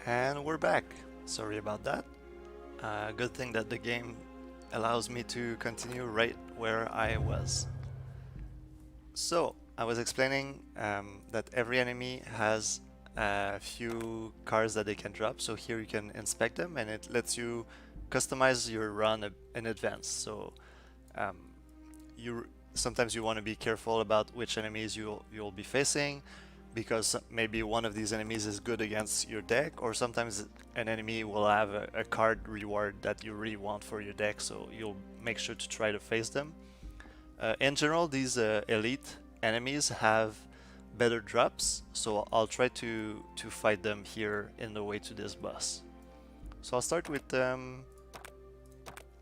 And we're back. Sorry about that. Good thing that the game allows me to continue right where I was. So, I was explaining that every enemy has a few cards that they can drop. So here you can inspect them and it lets you customize your run in advance. So um, you sometimes you want to be careful about which enemies you'll be facing, because maybe one of these enemies is good against your deck, or sometimes an enemy will have a card reward that you really want for your deck, so you'll make sure to try to face them. In general, these elite enemies have better drops, so I'll try to fight them here in the way to this boss. So I'll start with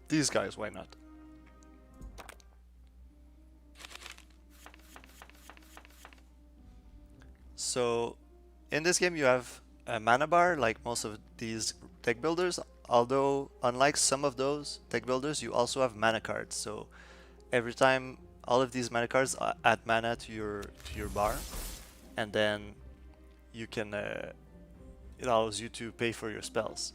these guys, why not? So in this game you have a mana bar like most of these deck builders, although unlike some of those deck builders you also have mana cards. So every time all of these mana cards add mana to your bar, and then you can it allows you to pay for your spells.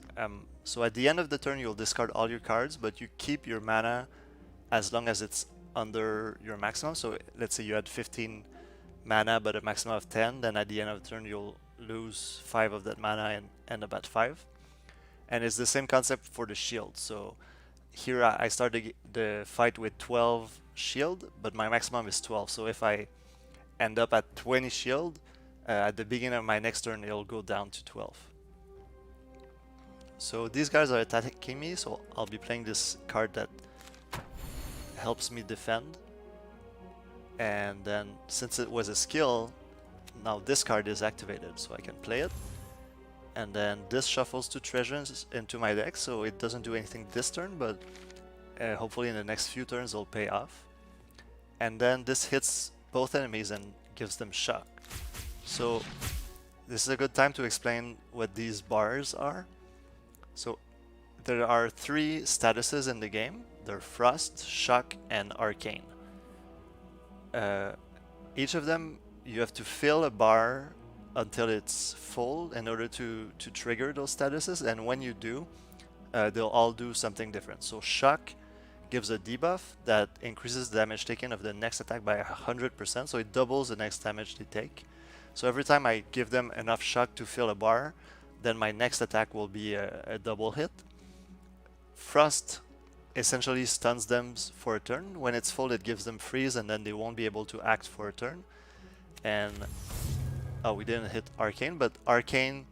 So at the end of the turn you'll discard all your cards, but you keep your mana as long as it's under your maximum. So let's say you had 15 mana but a maximum of 10, then at the end of the turn you'll lose 5 of that mana and end up at 5. And it's the same concept for the shield. So here I started the fight with 12 shield, but my maximum is 12. So if I end up at 20 shield, at the beginning of my next turn it'll go down to 12. So these guys are attacking me, so I'll be playing this card that helps me defend. And then since it was a skill, now this card is activated, so I can play it. And then this shuffles 2 treasures into my deck, so it doesn't do anything this turn, but hopefully in the next few turns it'll pay off. And then this hits both enemies and gives them shock. So this is a good time to explain what these bars are. So there are 3 statuses in the game. They're Frost, Shock, and Arcane. Each of them you have to fill a bar until it's full in order to trigger those statuses, and when you do, they'll all do something different. So Shock gives a debuff that increases the damage taken of the next attack by 100%, so it doubles the next damage they take. So every time I give them enough shock to fill a bar, then my next attack will be a double hit. Frost essentially stuns them for a turn. When it's full, it gives them freeze, and then they won't be able to act for a turn. And oh, we didn't hit Arcane, but Arcane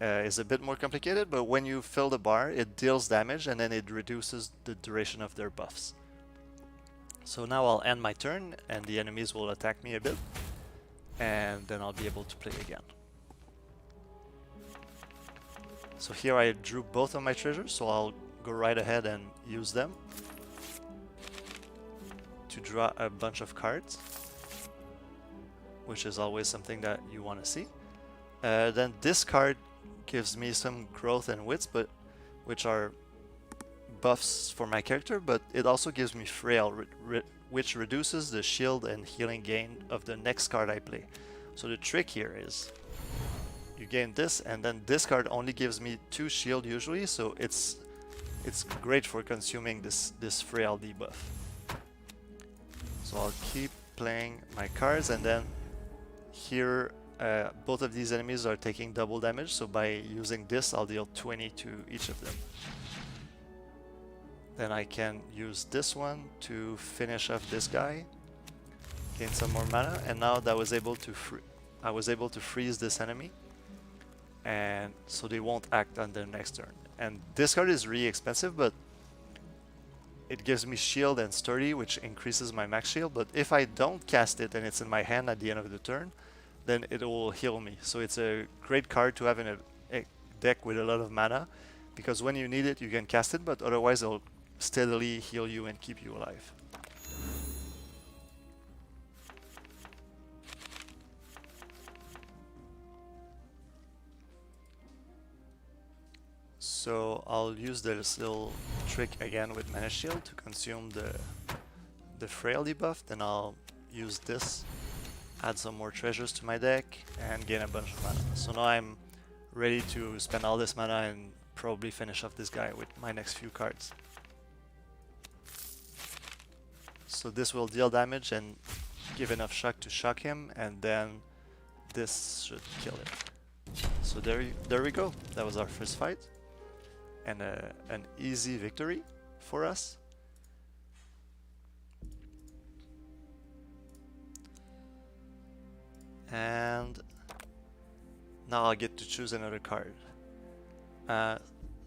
is a bit more complicated, but when you fill the bar, it deals damage and then it reduces the duration of their buffs. So now I'll end my turn and the enemies will attack me a bit, and then I'll be able to play again. So here I drew both of my treasures, so I'll go right ahead and use them to draw a bunch of cards, which is always something that you want to see. Then this card gives me some growth and wits, but which are buffs for my character, but it also gives me frail, which reduces the shield and healing gain of the next card I play. So the trick here is you gain this, and then this card only gives me 2 shield usually, so it's great for consuming this frail debuff. So I'll keep playing my cards, and then here both of these enemies are taking double damage, so by using this I'll deal 20 to each of them. Then I can use this one to finish off this guy, gain some more mana, and now that I was able to freeze this enemy, and so they won't act on their next turn. And this card is really expensive, but it gives me shield and sturdy, which increases my max shield. But if I don't cast it and it's in my hand at the end of the turn, then it will heal me. So it's a great card to have in a deck with a lot of mana, because when you need it you can cast it, but otherwise it'll steadily heal you and keep you alive. So I'll use this little trick again with Mana Shield to consume the frail debuff, then I'll use this, add some more treasures to my deck, and gain a bunch of mana. So now I'm ready to spend all this mana and probably finish off this guy with my next few cards. So this will deal damage and give enough shock to shock him, and then this should kill it. So there we go. That was our first fight, and an easy victory for us. And now I'll get to choose another card.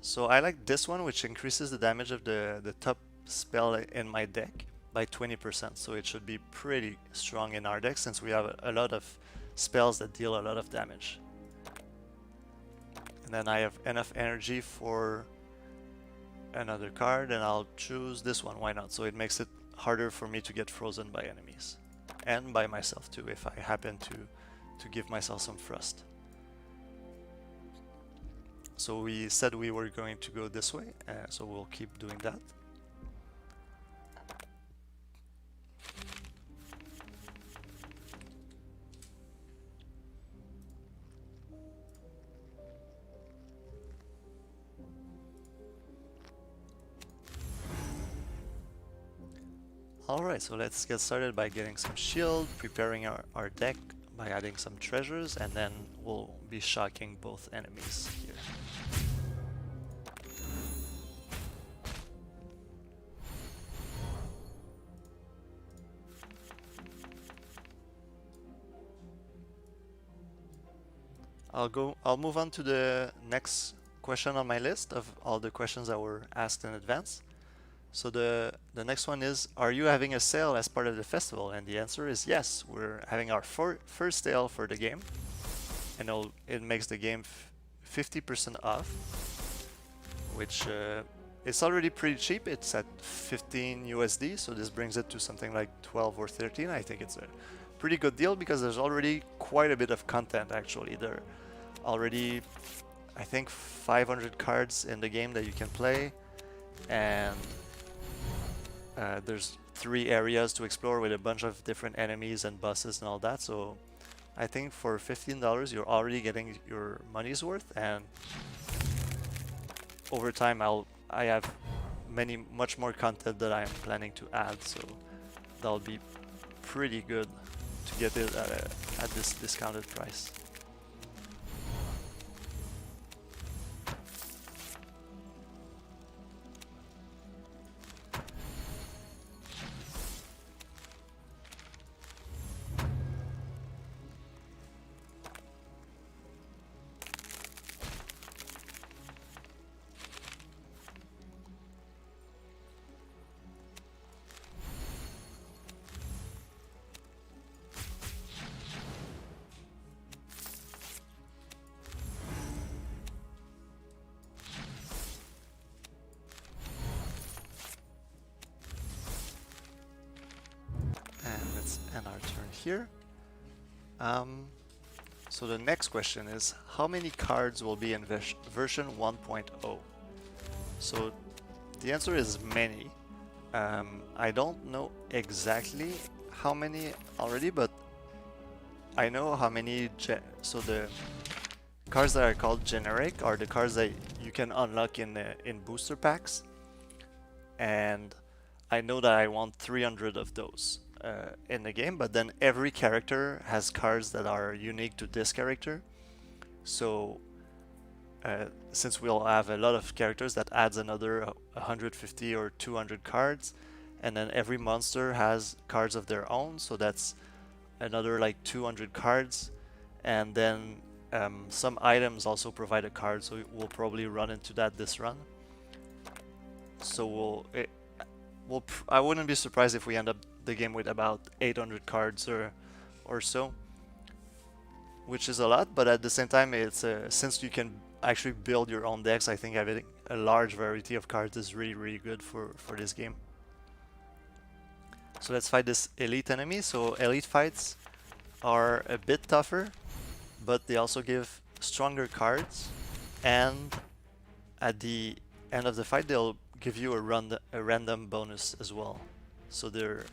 So I like this one, which increases the damage of the top spell in my deck by 20%. So it should be pretty strong in our deck, since we have a lot of spells that deal a lot of damage. And then I have enough energy for another card, and I'll choose this one. Why not? So it makes it harder for me to get frozen by enemies, and by myself too, if I happen to give myself some frost. So we said we were going to go this way, so we'll keep doing that. Alright, so let's get started by getting some shield, preparing our deck by adding some treasures, and then we'll be shocking both enemies here. I'll move on to the next question on my list of all the questions that were asked in advance. So the next one is, are you having a sale as part of the festival? And the answer is yes, we're having our first sale for the game, and it makes the game 50% off, which it's already pretty cheap. It's at 15 USD, so this brings it to something like 12 or 13. I think it's a pretty good deal, because there's already quite a bit of content. Actually, there are already, I think, 500 cards in the game that you can play, and there's 3 areas to explore with a bunch of different enemies and bosses and all that. So I think for $15 you're already getting your money's worth, and over time I have much more content that I'm planning to add, so that'll be pretty good to get it at this discounted price. And our turn here. So the next question is, how many cards will be in version 1.0? So the answer is many. I don't know exactly how many already, but I know how many. So the cards that are called generic are the cards that you can unlock in booster packs, and I know that I want 300 of those in the game, but then every character has cards that are unique to this character. So since we'll have a lot of characters, that adds another 150 or 200 cards, and then every monster has cards of their own, so that's another like 200 cards, and then some items also provide a card, so we'll probably run into that this run. So I wouldn't be surprised if we end up the game with about 800 cards or so, which is a lot, but at the same time, it's since you can actually build your own decks, I think having a large variety of cards is really good for this game. So let's fight this elite enemy. So elite fights are a bit tougher, but they also give stronger cards, and at the end of the fight they'll give you a random bonus as well. So they're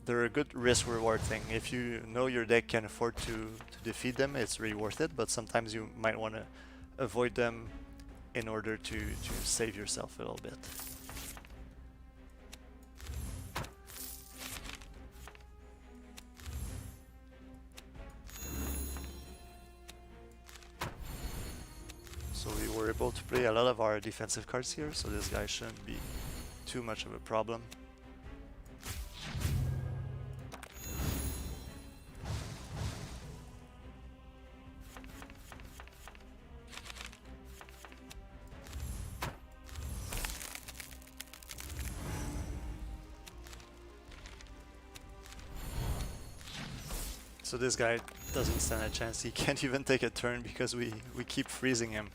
they're a good risk-reward thing. If you know your deck can afford to defeat them, it's really worth it, but sometimes you might want to avoid them in order to save yourself a little bit. So we were able to play a lot of our defensive cards here, so this guy shouldn't be too much of a problem. So this guy doesn't stand a chance. He can't even take a turn because we keep freezing him.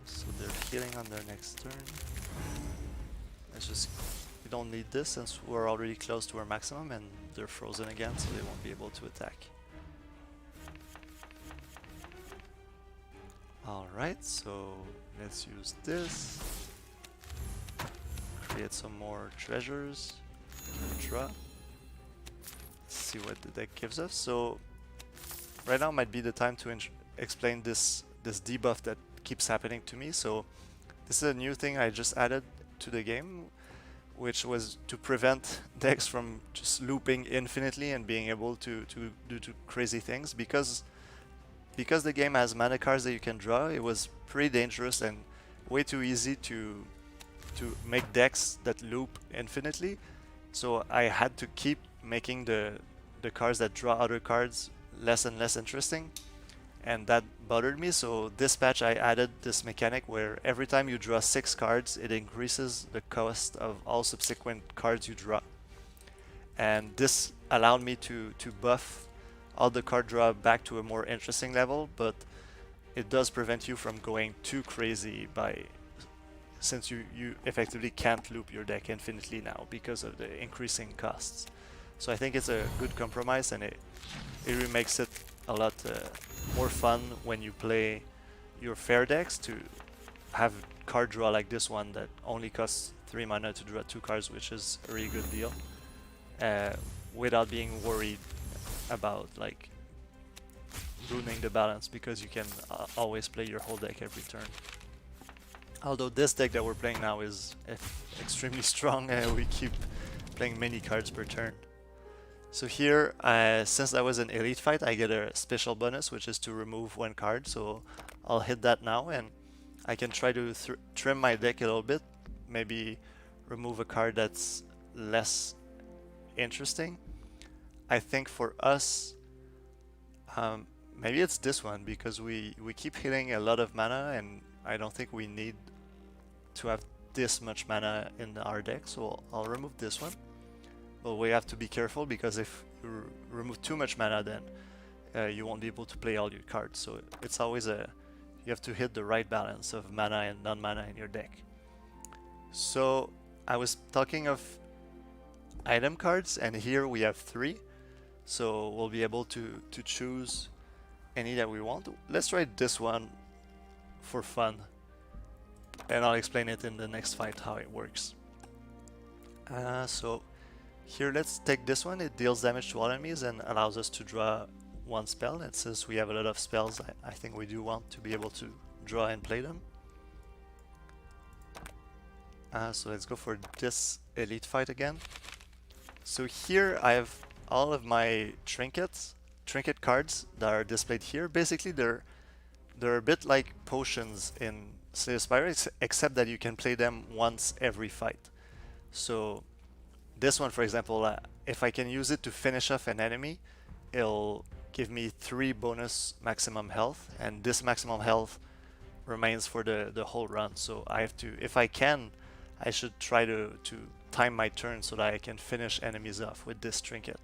So they're healing on their next turn. Let's just... We don't need this since we're already close to our maximum and they're frozen again, so they won't be able to attack. Alright, so let's use this. Create some more treasures. Draw. Let's see what the deck gives us. So right now might be the time to explain this debuff that keeps happening to me. So this is a new thing I just added to the game, which was to prevent decks from just looping infinitely and being able to do crazy things. Because the game has mana cards that you can draw, it was pretty dangerous and way too easy to make decks that loop infinitely. So I had to keep making the cards that draw other cards less and less interesting, and that bothered me. So this patch I added this mechanic where every time you draw 6 cards, it increases the cost of all subsequent cards you draw. And this allowed me to buff all the card draw back to a more interesting level, but it does prevent you from going too crazy since you effectively can't loop your deck infinitely now because of the increasing costs. So I think it's a good compromise, and it really makes it a lot more fun when you play your fair decks to have card draw like this one that only costs 3 mana to draw 2 cards, which is a really good deal, without being worried about like ruining the balance, because you can always play your whole deck every turn. Although this deck that we're playing now is extremely strong, and we keep playing many cards per turn. So here, since that was an elite fight, I get a special bonus, which is to remove 1 card. So I'll hit that now, and I can try to trim my deck a little bit, maybe remove a card that's less interesting. I think for us, maybe it's this one, because we keep hitting a lot of mana, and I don't think we need to have this much mana in our deck, so I'll remove this one. But we have to be careful, because if you remove too much mana, then you won't be able to play all your cards. So it's always you have to hit the right balance of mana and non-mana in your deck. So I was talking of item cards, and here we have 3. So we'll be able to choose any that we want. Let's try this one for fun, and I'll explain it in the next fight how it works. So here, let's take this one. It deals damage to all enemies and allows us to draw 1 spell, and since we have a lot of spells, I think we do want to be able to draw and play them. So let's go for this elite fight again. So here I have all of my trinket cards that are displayed here. Basically they're a bit like potions in Slay the Spire, except that you can play them once every fight. So this one, for example, if I can use it to finish off an enemy, it'll give me 3 bonus maximum health, and this maximum health remains for the whole run. So I have to, if I can, I should try to time my turn so that I can finish enemies off with this trinket.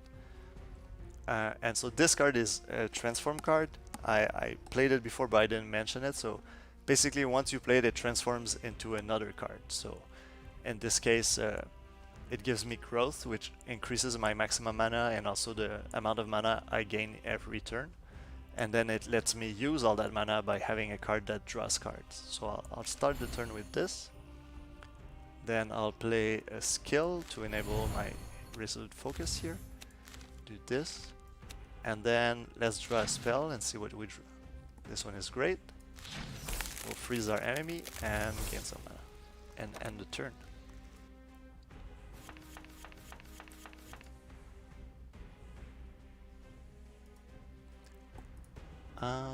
And so this card is a transform card. I played it before, but I didn't mention it. So basically, once you play it, it transforms into another card. So in this case, It gives me growth, which increases my maximum mana and also the amount of mana I gain every turn. And then it lets me use all that mana by having a card that draws cards. So I'll start the turn with this. Then I'll play a skill to enable my Resolute Focus here. Do this. And then let's draw a spell and see what we draw. This one is great. We'll freeze our enemy and gain some mana. And end the turn.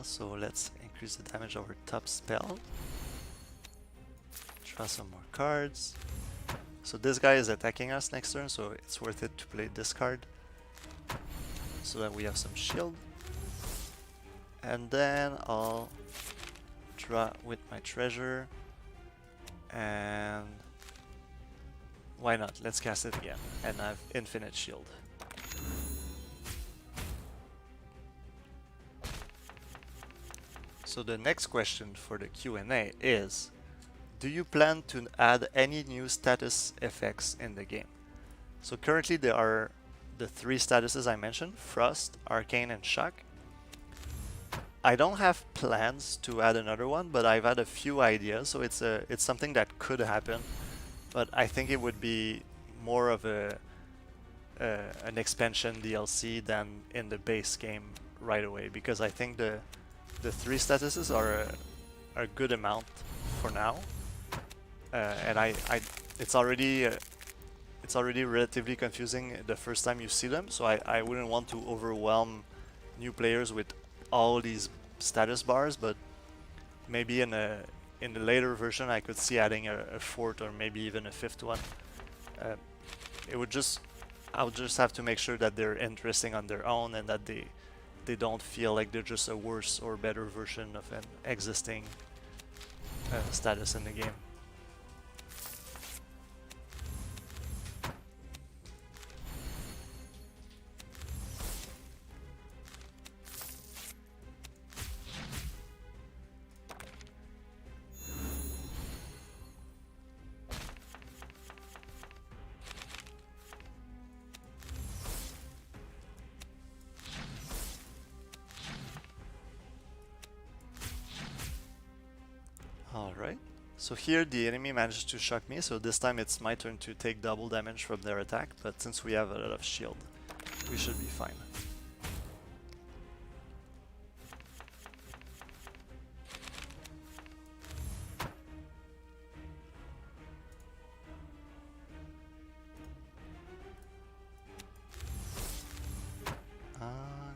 So let's increase the damage over top spell. Draw some more cards. So this guy is attacking us next turn, so it's worth it to play this card. So that we have some shield. And then I'll draw with my treasure. And why not? Let's cast it again. And I have infinite shield. So the next question for the Q&A is, do you plan to add any new status effects in the game? So currently there are the 3 statuses I mentioned, Frost, Arcane, and Shock. I don't have plans to add another one, but I've had a few ideas, so it's something that could happen. But I think it would be more of an expansion DLC than in the base game right away, because I think the 3 statuses are a good amount for now, and it's already relatively confusing the first time you see them. So I wouldn't want to overwhelm new players with all these status bars, but maybe in the later version I could see adding a 4th or maybe even a 5th one. I'll just have to make sure that they're interesting on their own and that they don't feel like they're just a worse or better version of an existing status in the game. Alright, so here the enemy managed to shock me, so this time it's my turn to take double damage from their attack, but since we have a lot of shield, we should be fine.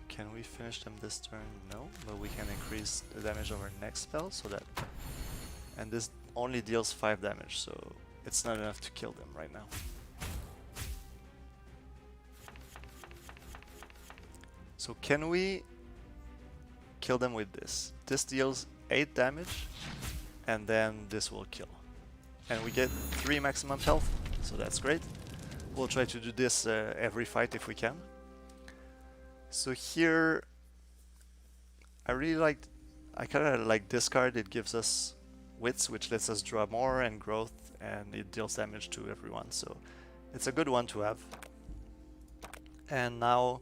Can we finish them this turn? No, but we can increase the damage of our next spell, so that... And this only deals 5 damage, so it's not enough to kill them right now. So can we kill them with this? This deals 8 damage, and then this will kill. And we get 3 maximum health, so that's great. We'll try to do this every fight if we can. So here, I kind of like this card. It gives us wits, which lets us draw more, and growth, and it deals damage to everyone, so it's a good one to have. And now,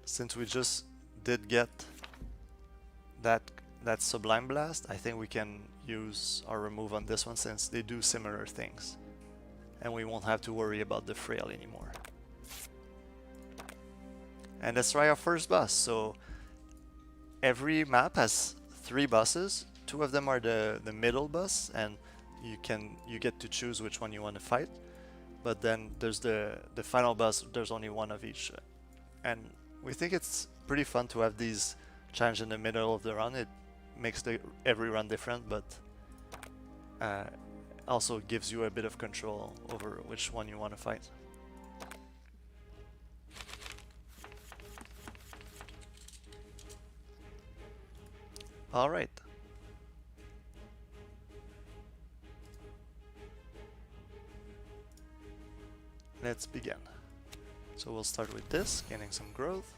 since we just did get that Sublime Blast, I think we can use our remove on this one, since they do similar things, and we won't have to worry about the Frail anymore. And let's try our first boss. So every map has 3 bosses. 2 of them are the middle boss, and you get to choose which one you want to fight. But then there's the final boss. There's only 1 of each, and we think it's pretty fun to have these challenges in the middle of the run. It makes every run different, but also gives you a bit of control over which one you want to fight. All right. Let's begin. So we'll start with this, gaining some growth.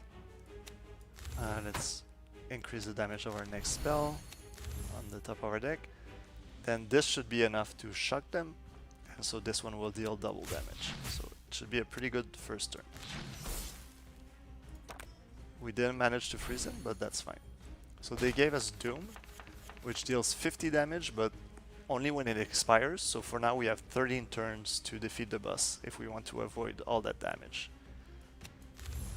Let's increase the damage of our next spell on the top of our deck. Then this should be enough to shock them, and so this one will deal double damage. So It should be a pretty good first turn. We didn't manage to freeze him, but that's fine. So they gave us Doom, which deals 50 damage, but only when it expires. So for now we have 13 turns to defeat the boss if we want to avoid all that damage.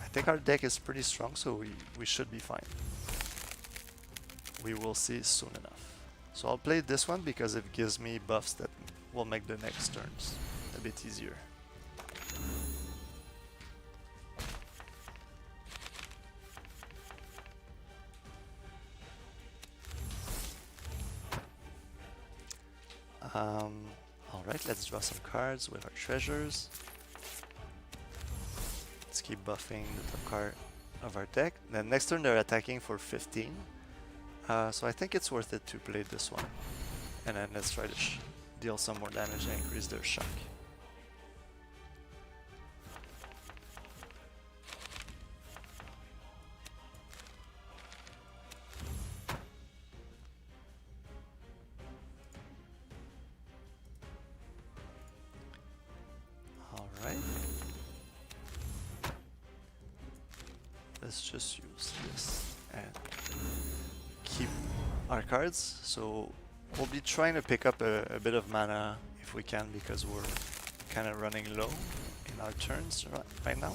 I think our deck is pretty strong, so we should be fine. We will see soon enough. So I'll play this one because it gives me buffs that will make the next turns a bit easier. Alright, let's draw some cards with our treasures. Let's keep buffing the top card of our deck. Then next turn they're attacking for 15. So I think it's worth it to play this one. And then let's try to deal some more damage and increase their shock. Alright. Let's just use this and keep our cards. So we'll be trying to pick up a bit of mana if we can, because we're kind of running low in our turns right now,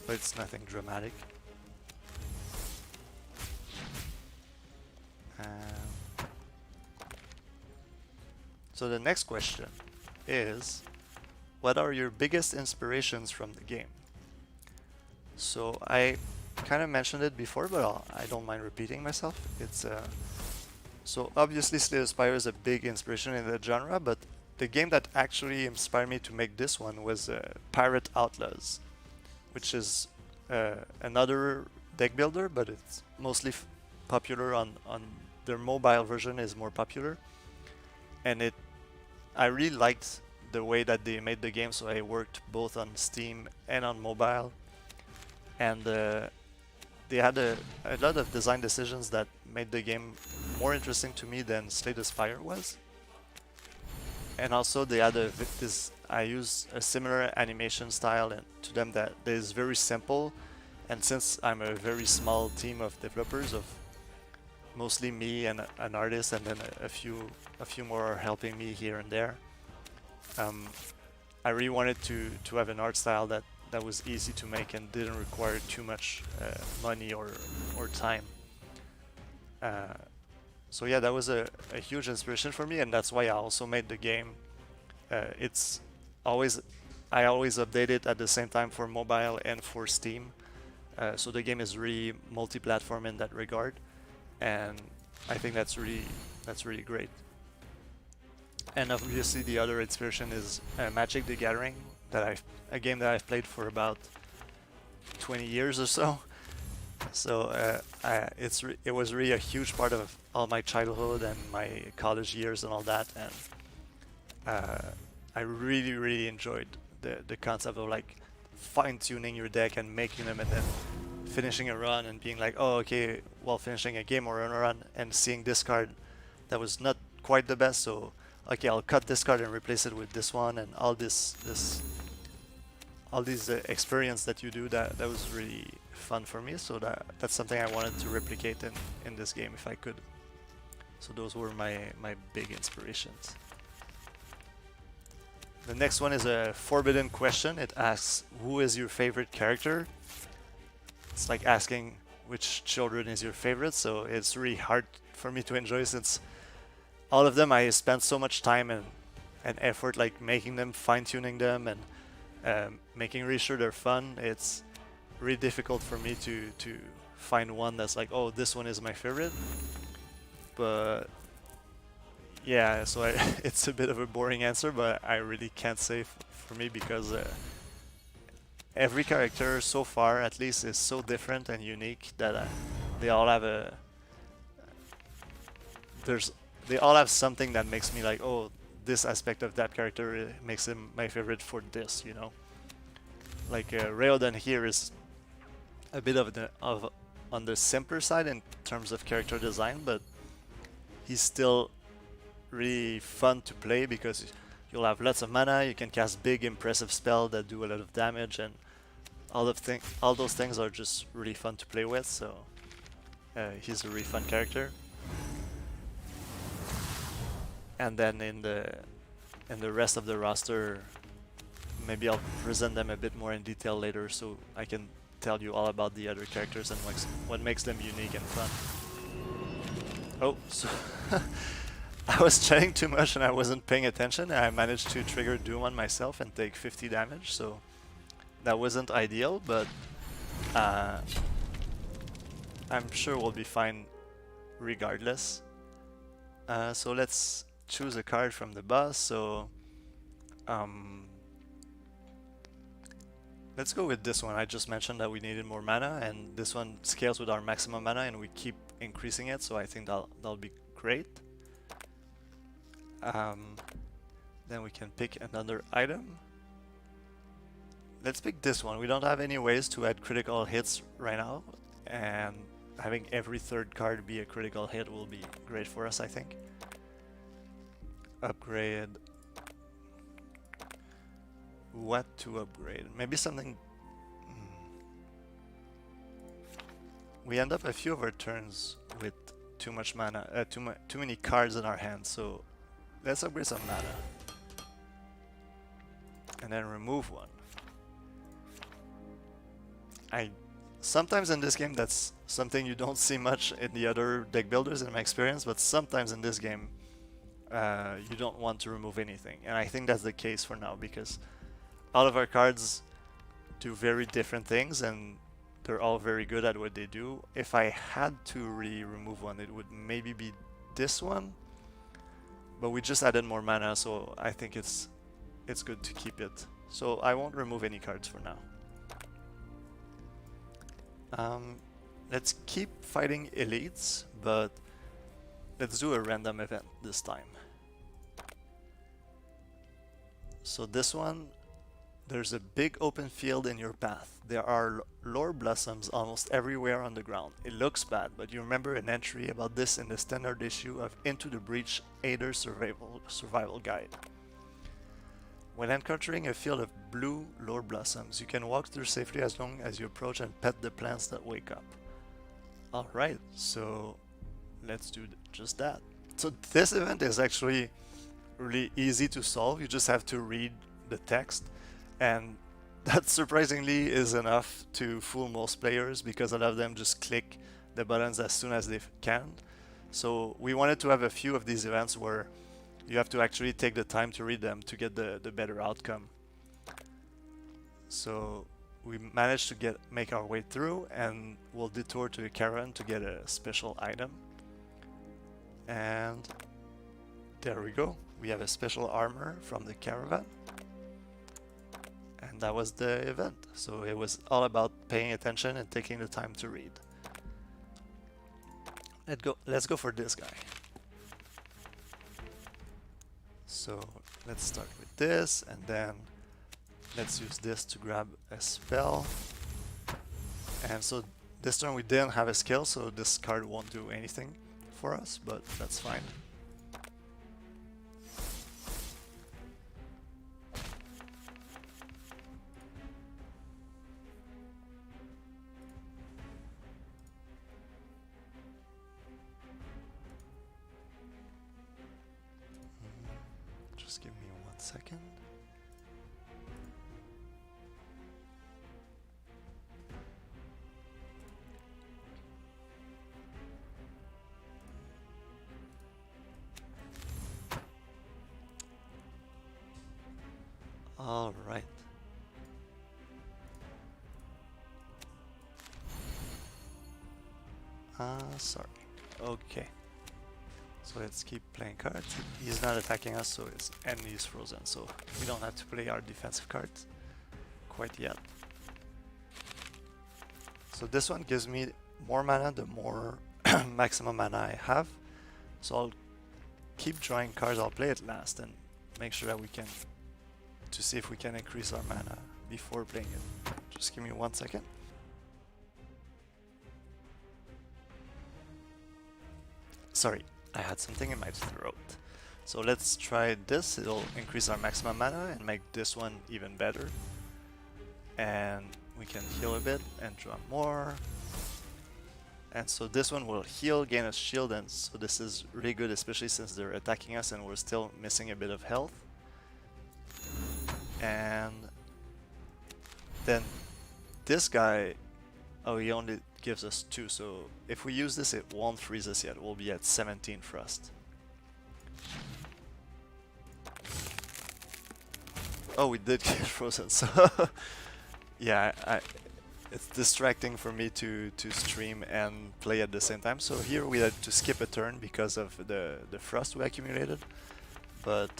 but it's nothing dramatic. So the next question is, what are your biggest inspirations from the game? So I kind of mentioned it before, but I don't mind repeating myself. It's so obviously Slay the Spire is a big inspiration in the genre, but the game that actually inspired me to make this one was Pirate Outlaws, which is another deck builder, but it's mostly popular on their mobile version is more popular, and I really liked the way that they made the game, so I worked both on Steam and on mobile, and they had a lot of design decisions that made the game more interesting to me than Slay the Spire was. And also they had I use a similar animation style and to them that is very simple, and since I'm a very small team of developers, of mostly me and an artist and then a few more are helping me here and there, I really wanted to have an art style that was easy to make and didn't require too much money or time. So yeah, that was a huge inspiration for me, and that's why I also made the game. I always update it at the same time for mobile and for Steam. So the game is really multi-platform in that regard, and I think that's really great. And obviously the other inspiration is Magic the Gathering, a game that I've played for about 20 years or so. So it was really a huge part of all my childhood and my college years and all that, and I really enjoyed the concept of like fine-tuning your deck and making them and then finishing a run and being like, oh okay, while finishing a game or a run and seeing this card that was not quite the best, so okay, I'll cut this card and replace it with this one, and all these experience that you do, that was really fun for me. So that's something I wanted to replicate in this game if I could. So those were my big inspirations. The next one is a forbidden question. It asks, who is your favorite character? It's like asking which children is your favorite, so it's really hard for me to enjoy, since all of them I spent so much time and effort like making them, fine-tuning them, and making really sure they're fun. It's really difficult for me to find one that's like, oh, this one is my favorite. But yeah, so it's a bit of a boring answer, but I really can't say for me, because every character so far at least is so different and unique that they all have they all have something that makes me like, oh, this aspect of that character makes him my favorite for this, you know. Like Raoden here is a bit on the simpler side in terms of character design, but he's still really fun to play because you'll have lots of mana, you can cast big impressive spells that do a lot of damage, and all those things are just really fun to play with, so he's a really fun character. And then in the rest of the roster, maybe I'll present them a bit more in detail later, so I can tell you all about the other characters and what makes them unique and fun. Oh, so I was chatting too much and I wasn't paying attention, and I managed to trigger Doom on myself and take 50 damage, so that wasn't ideal, but I'm sure we'll be fine regardless. So let's choose a card from the boss. So let's go with this one. I just mentioned that we needed more mana, and this one scales with our maximum mana and we keep increasing it, so I think that'll be great. Then we can pick another item. Let's pick this one. We don't have any ways to add critical hits right now, and having every third card be a critical hit will be great for us, I think. Upgrade. What to upgrade? Maybe something... We end up a few of our turns with too much mana, too many cards in our hands, so let's upgrade some mana. And then remove one. Sometimes in this game, that's something you don't see much in the other deck builders in my experience, but sometimes in this game you don't want to remove anything, and I think that's the case for now because all of our cards do very different things and they're all very good at what they do. If I had to really remove one, it would maybe be this one, but we just added more mana, so I think it's good to keep it. So I won't remove any cards for now. Let's keep fighting elites, but let's do a random event this time. So this one, there's a big open field in your path. There are lore blossoms almost everywhere on the ground. It looks bad, but you remember an entry about this in the standard issue of Into the Breach Aider Survival Guide. When encountering a field of blue lore blossoms, you can walk through safely as long as you approach and pet the plants that wake up. Alright, so let's do just that. So this event is actually really easy to solve. You just have to read the text, and that surprisingly is enough to fool most players because a lot of them just click the buttons as soon as they can. So we wanted to have a few of these events where you have to actually take the time to read them to get the better outcome. So we managed to make our way through, and we'll detour to a caravan to get a special item. And there we go. We have a special armor from the caravan. And that was the event. So it was all about paying attention and taking the time to read. Let's go for this guy. So let's start with this, and then let's use this to grab a spell. And so this turn we didn't have a skill, so this card won't do anything for us, but that's fine. Just give me 1 second. All right. Sorry. Okay. So let's keep playing cards. He's not attacking us, so his enemy is frozen, so we don't have to play our defensive cards quite yet. So this one gives me more mana the more maximum mana I have. So I'll keep drawing cards. I'll play it last and make sure that we can, to see if we can increase our mana before playing it. Just give me 1 second. Sorry, I had something in my throat. So let's try this. It'll increase our maximum mana and make this one even better. And we can heal a bit and draw more. And so this one will heal, gain a shield, and so this is really good, especially since they're attacking us and we're still missing a bit of health. And then this guy, oh, he only gives us 2, so if we use this it won't freeze us yet. We'll be at 17 frost. Oh, we did get frozen, so yeah, it's distracting for me to stream and play at the same time. So here we had to skip a turn because of the frost we accumulated, but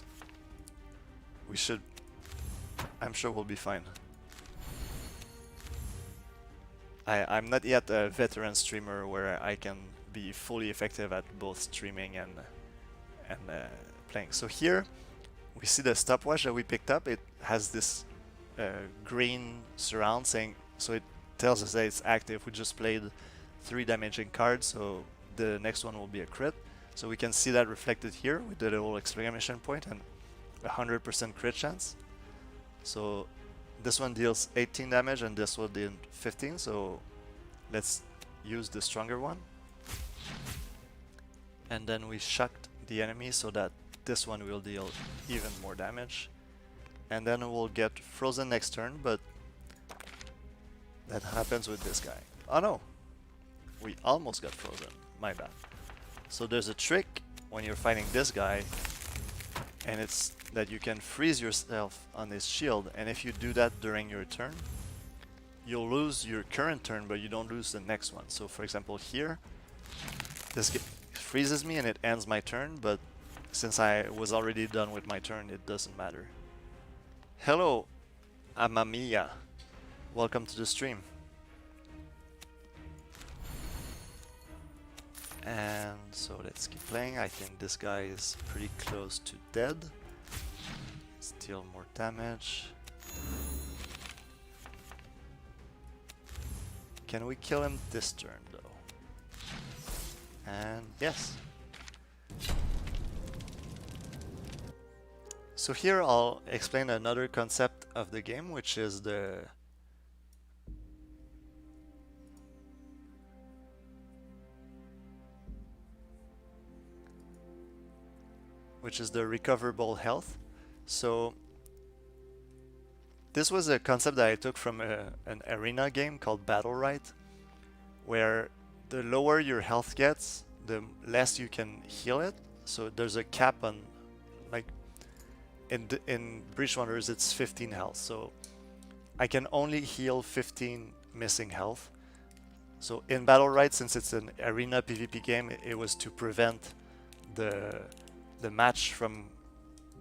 we should, I'm sure we'll be fine. I'm not yet a veteran streamer where I can be fully effective at both streaming and playing. So here we see the stopwatch that we picked up. It has this green surround saying, so it tells us that it's active. We just played 3 damaging cards, so the next one will be a crit. So we can see that reflected here with the little exclamation point and 100% crit chance. So this one deals 18 damage and this one did 15, so let's use the stronger one. And then we shocked the enemy so that this one will deal even more damage. And then we'll get frozen next turn, but that happens with this guy. Oh no! We almost got frozen. My bad. So there's a trick when you're fighting this guy, and it's that you can freeze yourself on his shield, and if you do that during your turn, you'll lose your current turn, but you don't lose the next one. So for example here, this freezes me and it ends my turn, but since I was already done with my turn, it doesn't matter. Hello, Amamiya. Welcome to the stream. And so let's keep playing. I think this guy is pretty close to dead. Still more damage. Can we kill him this turn though? And yes. So here I'll explain another concept of the game, which is the recoverable health. So this was a concept that I took from an arena game called Battle Right, where the lower your health gets, the less you can heal it. So there's a cap on, like in Breach Wanderers it's 15 health, so I can only heal 15 missing health. So in Battle Right, since it's an arena PvP game, it was to prevent the match from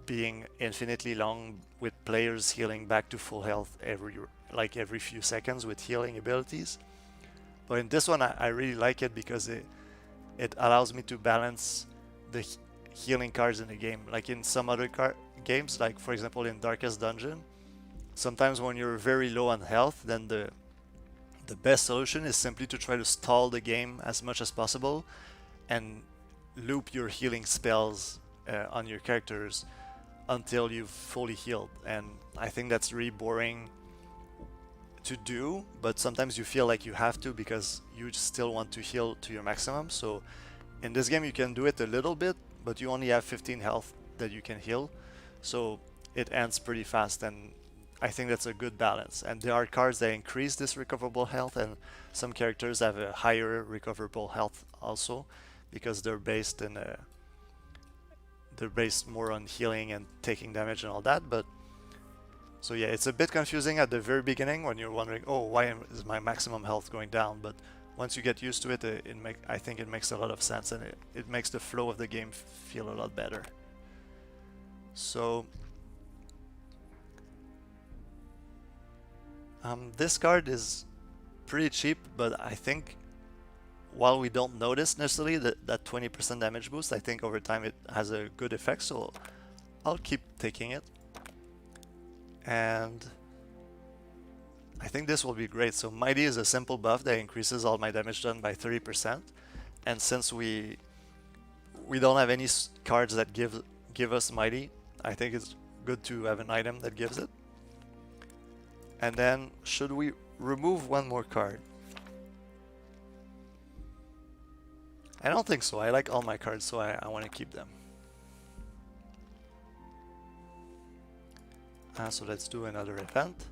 being infinitely long with players healing back to full health every few seconds with healing abilities. But in this one I really like it because it allows me to balance the healing cards in the game. Like in some other games, like for example in Darkest Dungeon, sometimes when you're very low on health, then the best solution is simply to try to stall the game as much as possible and loop your healing spells on your characters until you've fully healed. And I think that's really boring to do, but sometimes you feel like you have to because you still want to heal to your maximum. So in this game you can do it a little bit, but you only have 15 health that you can heal, so it ends pretty fast, and I think that's a good balance. And there are cards that increase this recoverable health, and some characters have a higher recoverable health also because they're based more on healing and taking damage and all that. But so yeah, it's a bit confusing at the very beginning when you're wondering, oh, why is my maximum health going down? But once you get used to it, I think it makes a lot of sense, and it makes the flow of the game feel a lot better. So this card is pretty cheap, but I think while we don't notice necessarily that 20% damage boost, I think over time it has a good effect, so I'll keep taking it. And I think this will be great. So Mighty is a simple buff that increases all my damage done by 30%, and since we don't have any cards that give give us mighty. I think it's good to have an item that gives it. And then should we remove one more card? I don't think so. I like all my cards, so I want to keep them. So let's do another event.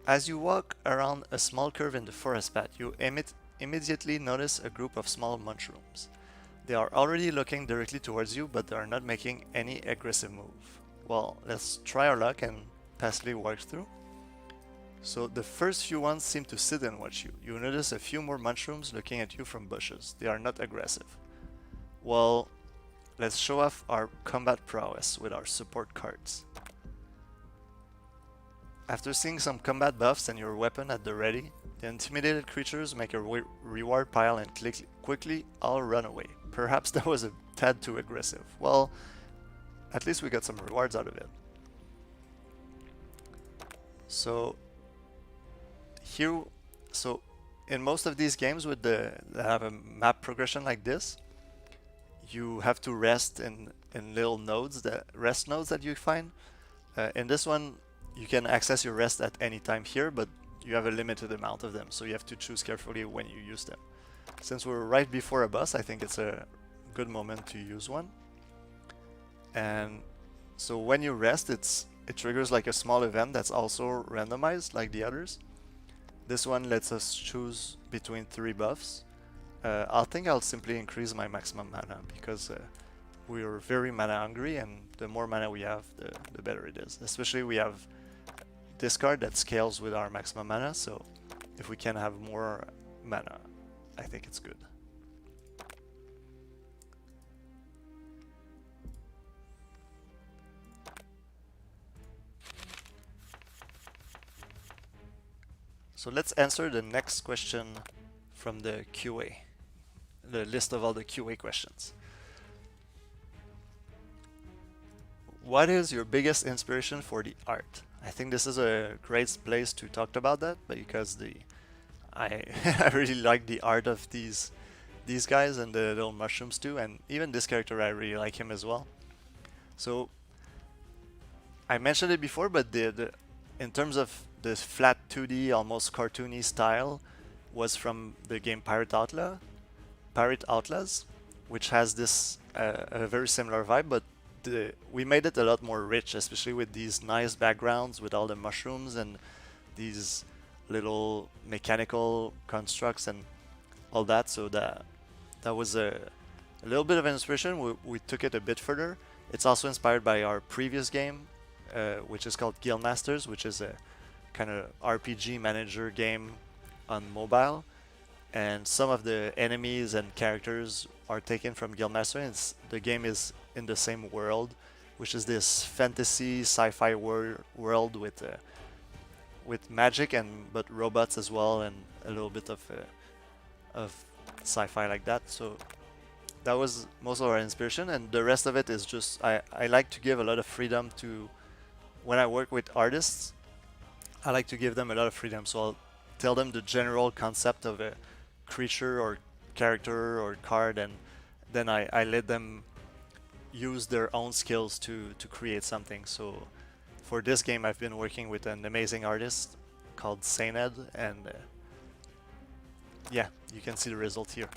As you walk around a small curve in the forest path, you immediately notice a group of small mushrooms. They are already looking directly towards you, but they are not making any aggressive move. Well, let's try our luck and passively walk through. So the first few ones seem to sit and watch you. You notice a few more mushrooms looking at you from bushes. They are not aggressive. Well, let's show off our combat prowess with our support cards. After seeing some combat buffs and your weapon at the ready, the intimidated creatures make a reward pile and quickly all run away. Perhaps that was a tad too aggressive. Well, at least we got some rewards out of it. So here, in most of these games that have a map progression like this, you have to rest in little nodes, rest nodes that you find. In this one, you can access your rest at any time here, but you have a limited amount of them, so you have to choose carefully when you use them. Since we're right before a boss, I think it's a good moment to use one. And so when you rest, it triggers like a small event that's also randomized like the others. This one lets us choose between 3 buffs. I think I'll simply increase my maximum mana because we're very mana hungry, and the more mana we have, the better it is. Especially we have this card that scales with our maximum mana, so if we can have more mana, I think it's good. So let's answer the next question from the QA, the list of all the QA questions. What is your biggest inspiration for the art? I think this is a great place to talk about that, because I really like the art of these guys and the little mushrooms too, and even this character, I really like him as well. So I mentioned it before, but in terms of the flat 2D, almost cartoony style, was from the game Pirate Outlaws, which has this a very similar vibe, but we made it a lot more rich, especially with these nice backgrounds with all the mushrooms and these little mechanical constructs and all that. So that was a little bit of inspiration. We took it a bit further. It's also inspired by our previous game, which is called Guildmasters, which is a kind of RPG manager game on mobile. And some of the enemies and characters are taken from Guildmaster, and the game is in the same world, which is this fantasy sci-fi world with magic but robots as well, and a little bit of sci-fi like that. So that was most of our inspiration, and the rest of it is just I like to give a lot of freedom to when I work with artists. I like to give them a lot of freedom, so I'll tell them the general concept of a creature or character or card, and then I let them use their own skills to create something. So for this game, I've been working with an amazing artist called Sained, and yeah, you can see the result here.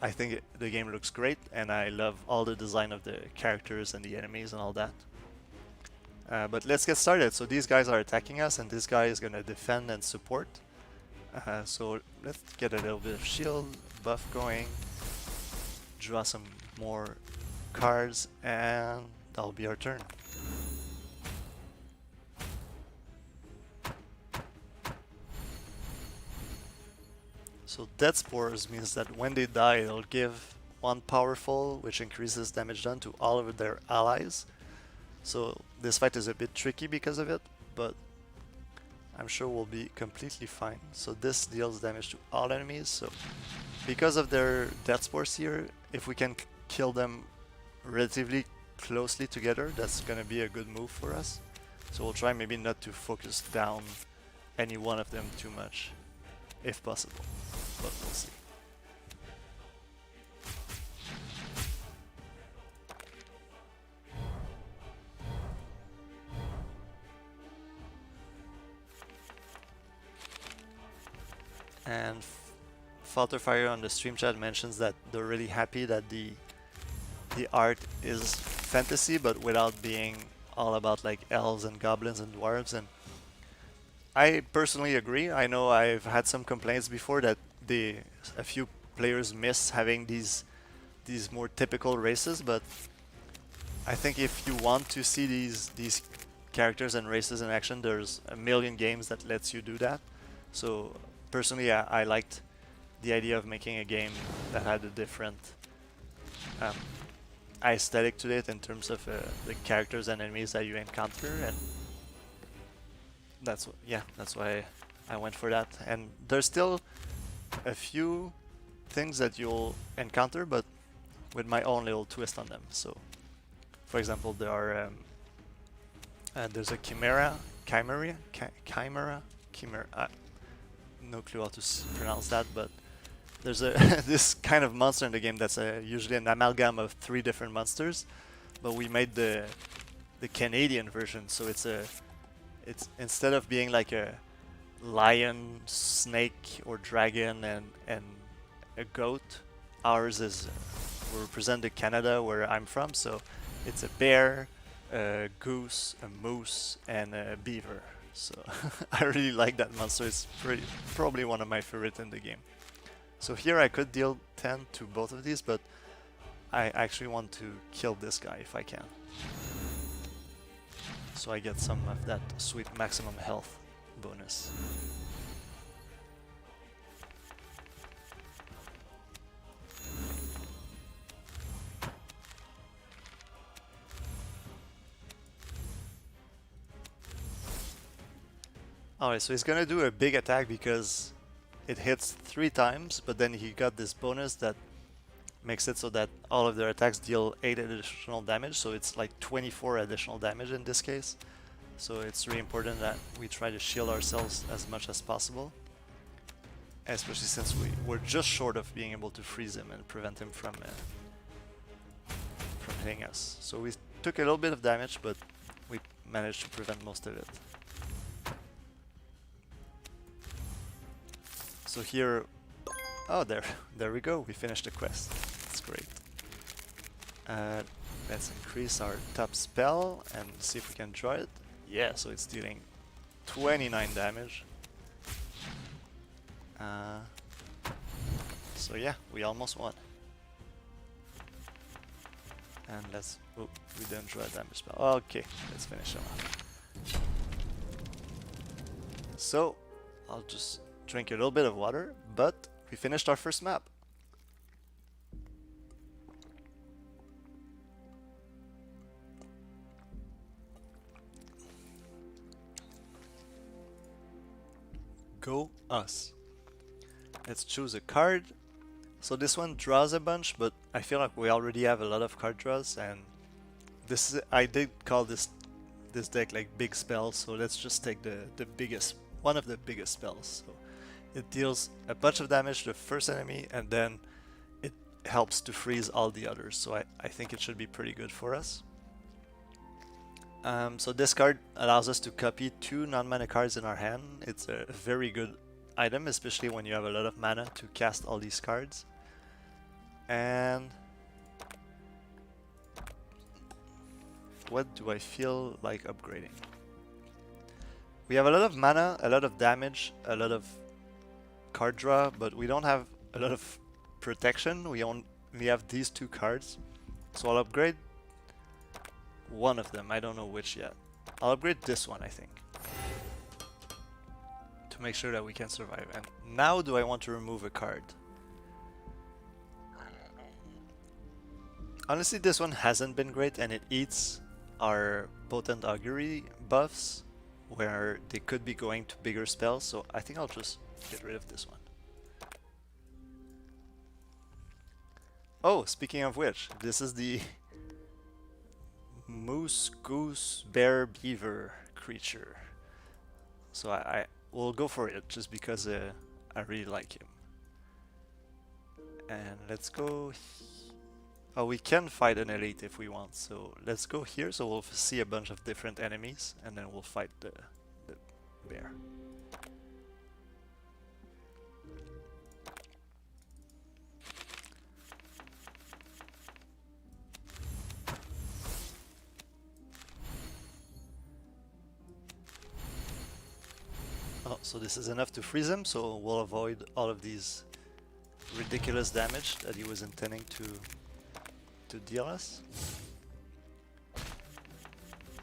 I think the game looks great, and I love all the design of the characters and the enemies and all that. But let's get started. So these guys are attacking us, and this guy is gonna defend and support. So let's get a little bit of shield buff going, draw some more cards, and that'll be our turn. So Dead Spores means that when they die, they'll give 1 powerful, which increases damage done to all of their allies. So this fight is a bit tricky because of it, but I'm sure we'll be completely fine. So this deals damage to all enemies. So because of their Death Spores here, if we can kill them relatively closely together, that's gonna be a good move for us. So we'll try maybe not to focus down any one of them too much, if possible, but we'll see. And Falterfire on the stream chat mentions that they're really happy that the art is fantasy, but without being all about like elves and goblins and dwarves. And I personally agree. I know I've had some complaints before that a few players miss having these more typical races, but I think if you want to see these characters and races in action, there's a million games that lets you do that. So personally, I liked the idea of making a game that had a different um, aesthetic to it in terms of the characters and enemies that you encounter, and that's why I went for that. And there's still a few things that you'll encounter, but with my own little twist on them. So, for example, there's a chimera. No clue how to pronounce that, but there's a this kind of monster in the game that's usually an amalgam of 3 different monsters, but we made the Canadian version, so it's instead of being like a lion, snake, or dragon and a goat, ours is we represent the Canada where I'm from, so it's a bear, a goose, a moose, and a beaver. So I really like that monster. It's probably one of my favorite in the game. So here I could deal 10 to both of these, but I actually want to kill this guy if I can. So I get some of that sweet maximum health bonus. Alright, so he's gonna do a big attack because it hits 3 times, but then he got this bonus that makes it so that all of their attacks deal 8 additional damage, so it's like 24 additional damage in this case. So it's really important that we try to shield ourselves as much as possible, especially since we're just short of being able to freeze him and prevent him from hitting us. So we took a little bit of damage, but we managed to prevent most of it. So here, oh there we go, we finished the quest. That's great. Let's increase our top spell and see if we can draw it. Yeah, so it's dealing 29 damage. So yeah, we almost won. And oh, we didn't draw a damage spell. Okay, let's finish him off. So, I'll just drink a little bit of water, but we finished our first map. Go us. Let's choose a card. So this one draws a bunch, but I feel like we already have a lot of card draws, and I did call this deck like big spells, so let's just take one of the biggest spells. So it deals a bunch of damage to the first enemy, and then it helps to freeze all the others, so I think it should be pretty good for us. So this card allows us to copy 2 non-mana cards in our hand. It's a very good item, especially when you have a lot of mana to cast all these cards. And what do I feel like upgrading? We have a lot of mana, a lot of damage, a lot of card draw, but we don't have a lot of protection. We only have these 2 cards. So I'll upgrade one of them. I don't know which yet. I'll upgrade this one, I think, to make sure that we can survive. And now do I want to remove a card? Honestly, this one hasn't been great, and it eats our potent augury buffs where they could be going to bigger spells, so I think I'll just get rid of this one. Oh, speaking of which, this is the moose, goose, bear, beaver creature. So I will go for it just because I really like him. And let's go. Oh, we can fight an elite if we want, so let's go here. So we'll see a bunch of different enemies, and then we'll fight the bear. Oh, so this is enough to freeze him, so we'll avoid all of these ridiculous damage that he was intending to deal us.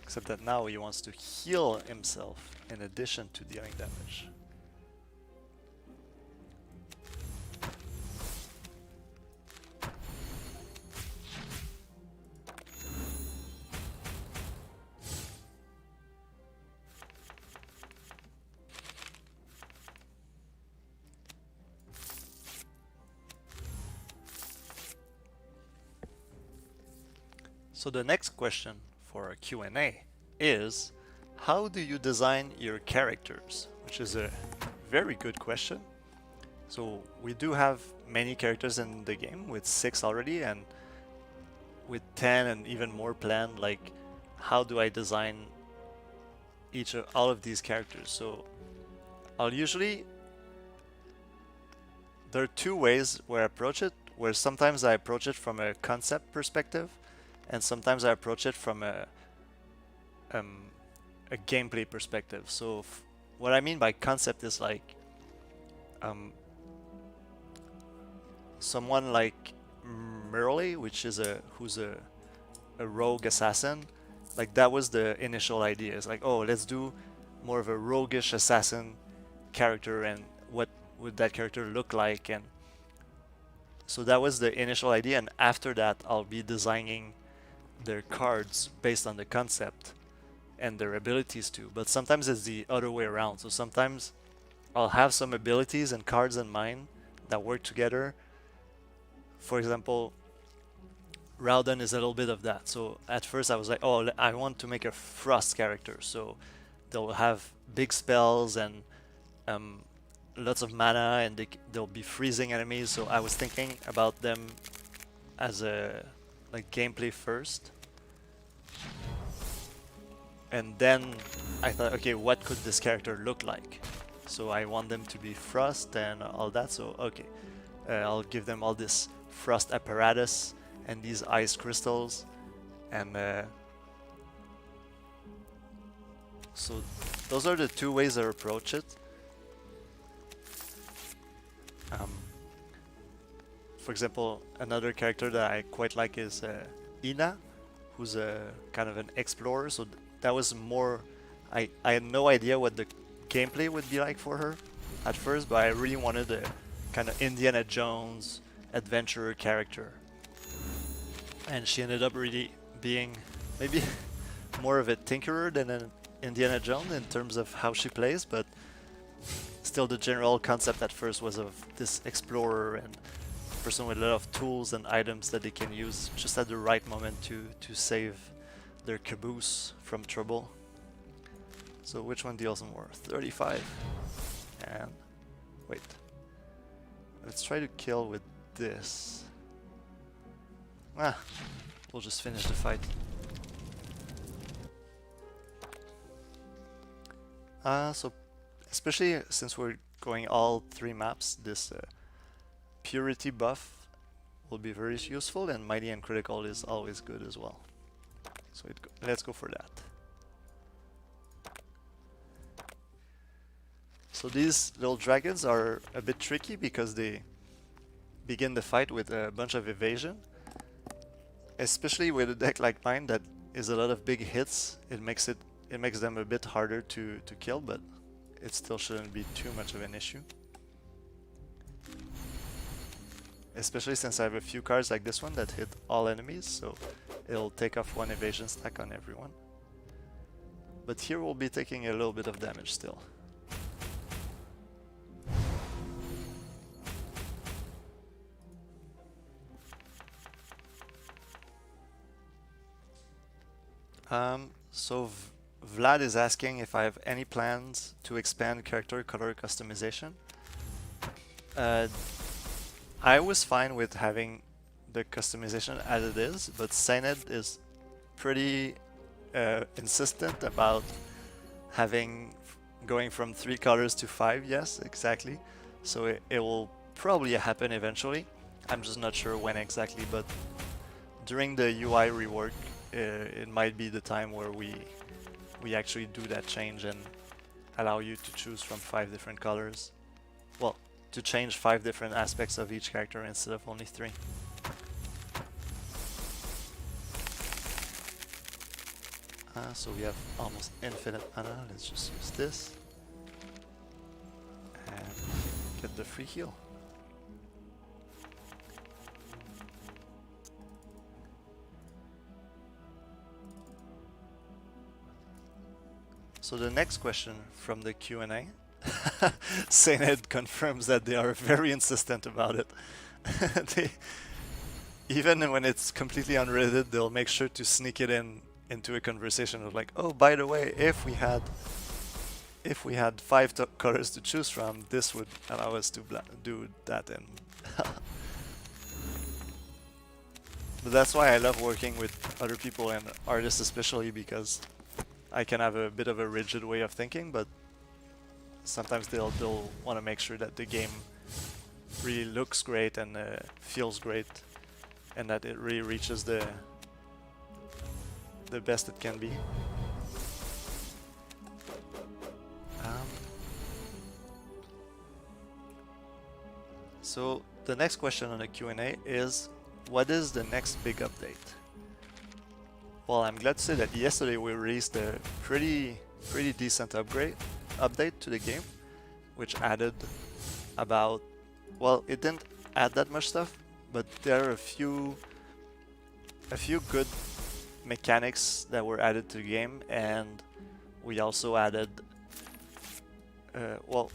Except that now he wants to heal himself in addition to dealing damage. So the next question for a Q&A is, how do you design your characters? Which is a very good question. So we do have many characters in the game, with 6 already, and with 10 and even more planned. Like, how do I design all of these characters? So I'll usually, there are two ways where I approach it, where sometimes I approach it from a concept perspective, and sometimes I approach it from a gameplay perspective. So what I mean by concept is like someone like Merle, which is who's a rogue assassin. Like, that was the initial idea. It's like, oh, let's do more of a roguish assassin character, and what would that character look like? And so that was the initial idea, and after that I'll be designing their cards based on the concept and their abilities too. But sometimes it's the other way around. So sometimes I'll have some abilities and cards in mind that work together. For example, Rowden is a little bit of that. So at first I was like, oh, I want to make a Frost character, so they'll have big spells and lots of mana, and they'll be freezing enemies. So I was thinking about them as a like gameplay first, and then I thought, okay, what could this character look like? So I want them to be Frost and all that. So okay, I'll give them all this Frost apparatus and these ice crystals, and so those are the two ways I approach it. For example, another character that I quite like is Ina, who's a kind of an explorer. So that was more, I had no idea what the gameplay would be like for her at first, but I really wanted a kind of Indiana Jones adventurer character. And she ended up really being maybe more of a tinkerer than an Indiana Jones in terms of how she plays, but still the general concept at first was of this explorer and person with a lot of tools and items that they can use just at the right moment to save their caboose from trouble. So which one deals more? 35. And wait. Let's try to kill with this. We'll just finish the fight. So especially since we're going all 3 maps, this purity buff will be very useful, and mighty and critical is always good as well. So let's go for that. So these little dragons are a bit tricky because they begin the fight with a bunch of evasion. Especially with a deck like mine that is a lot of big hits, it makes them a bit harder to kill, but it still shouldn't be too much of an issue. Especially since I have a few cards like this one that hit all enemies, so it'll take off 1 evasion stack on everyone. But here we'll be taking a little bit of damage still. So Vlad is asking if I have any plans to expand character color customization. I was fine with having the customization as it is, but Syned is pretty insistent about going from 3 colors to 5. Yes, exactly. So it will probably happen eventually. I'm just not sure when exactly, but during the UI rework, it might be the time where we actually do that change and allow you to choose from 5 different colors. Well, to change 5 different aspects of each character instead of only 3. So we have almost infinite mana. Let's just use this and get the free heal. So the next question from the Q&A, Sainted confirms that they are very insistent about it. Even when it's completely unrelated, they'll make sure to sneak it into a conversation of like, oh, by the way, if we had 5 colors to choose from, this would allow us to do that. And but that's why I love working with other people and artists especially, because I can have a bit of a rigid way of thinking, but sometimes they'll want to make sure that the game really looks great and feels great, and that it really reaches the best it can be. So the next question on the Q&A is, what is the next big update? Well, I'm glad to say that yesterday we released a pretty decent update to the game, which added about, well, it didn't add that much stuff, but there are a few good mechanics that were added to the game, and we also added, well,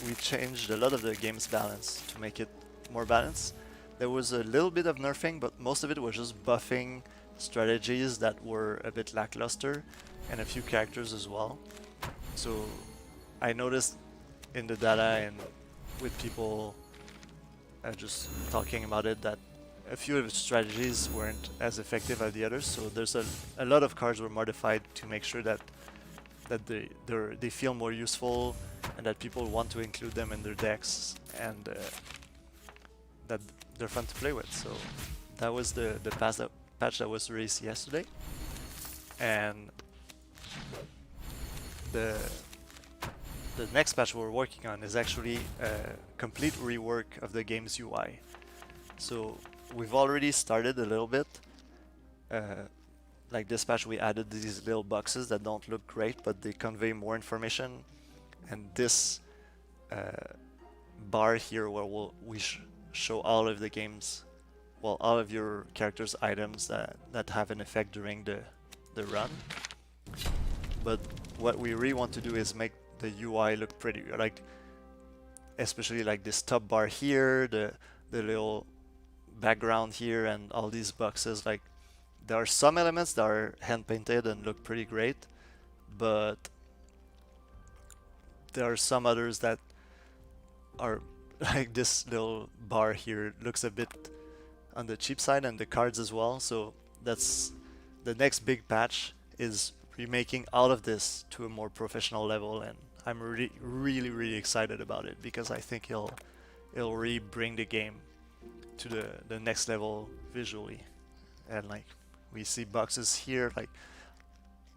we changed a lot of the game's balance to make it more balanced. There was a little bit of nerfing, but most of it was just buffing strategies that were a bit lackluster, and a few characters as well. So I noticed in the data and with people just talking about it that a few of the strategies weren't as effective as the others, so there's a lot of cards were modified to make sure that they feel more useful and that people want to include them in their decks, and that they're fun to play with. So that was the patch that was released yesterday, and the next patch we're working on is actually a complete rework of the game's UI. So we've already started a little bit. Like this patch, we added these little boxes that don't look great, but they convey more information. And this bar here, where we show all of the game's, well, all of your character's items that have an effect during the run. But what we really want to do is make the UI look pretty, like especially like this top bar here, the little background here, and all these boxes. Like, there are some elements that are hand painted and look pretty great, but there are some others that are like this little bar here looks a bit on the cheap side, and the cards as well. So that's the next big patch, is remaking all of this to a more professional level, and I'm really excited about it, because I think it'll really bring the game to the next level visually. And like, we see boxes here, like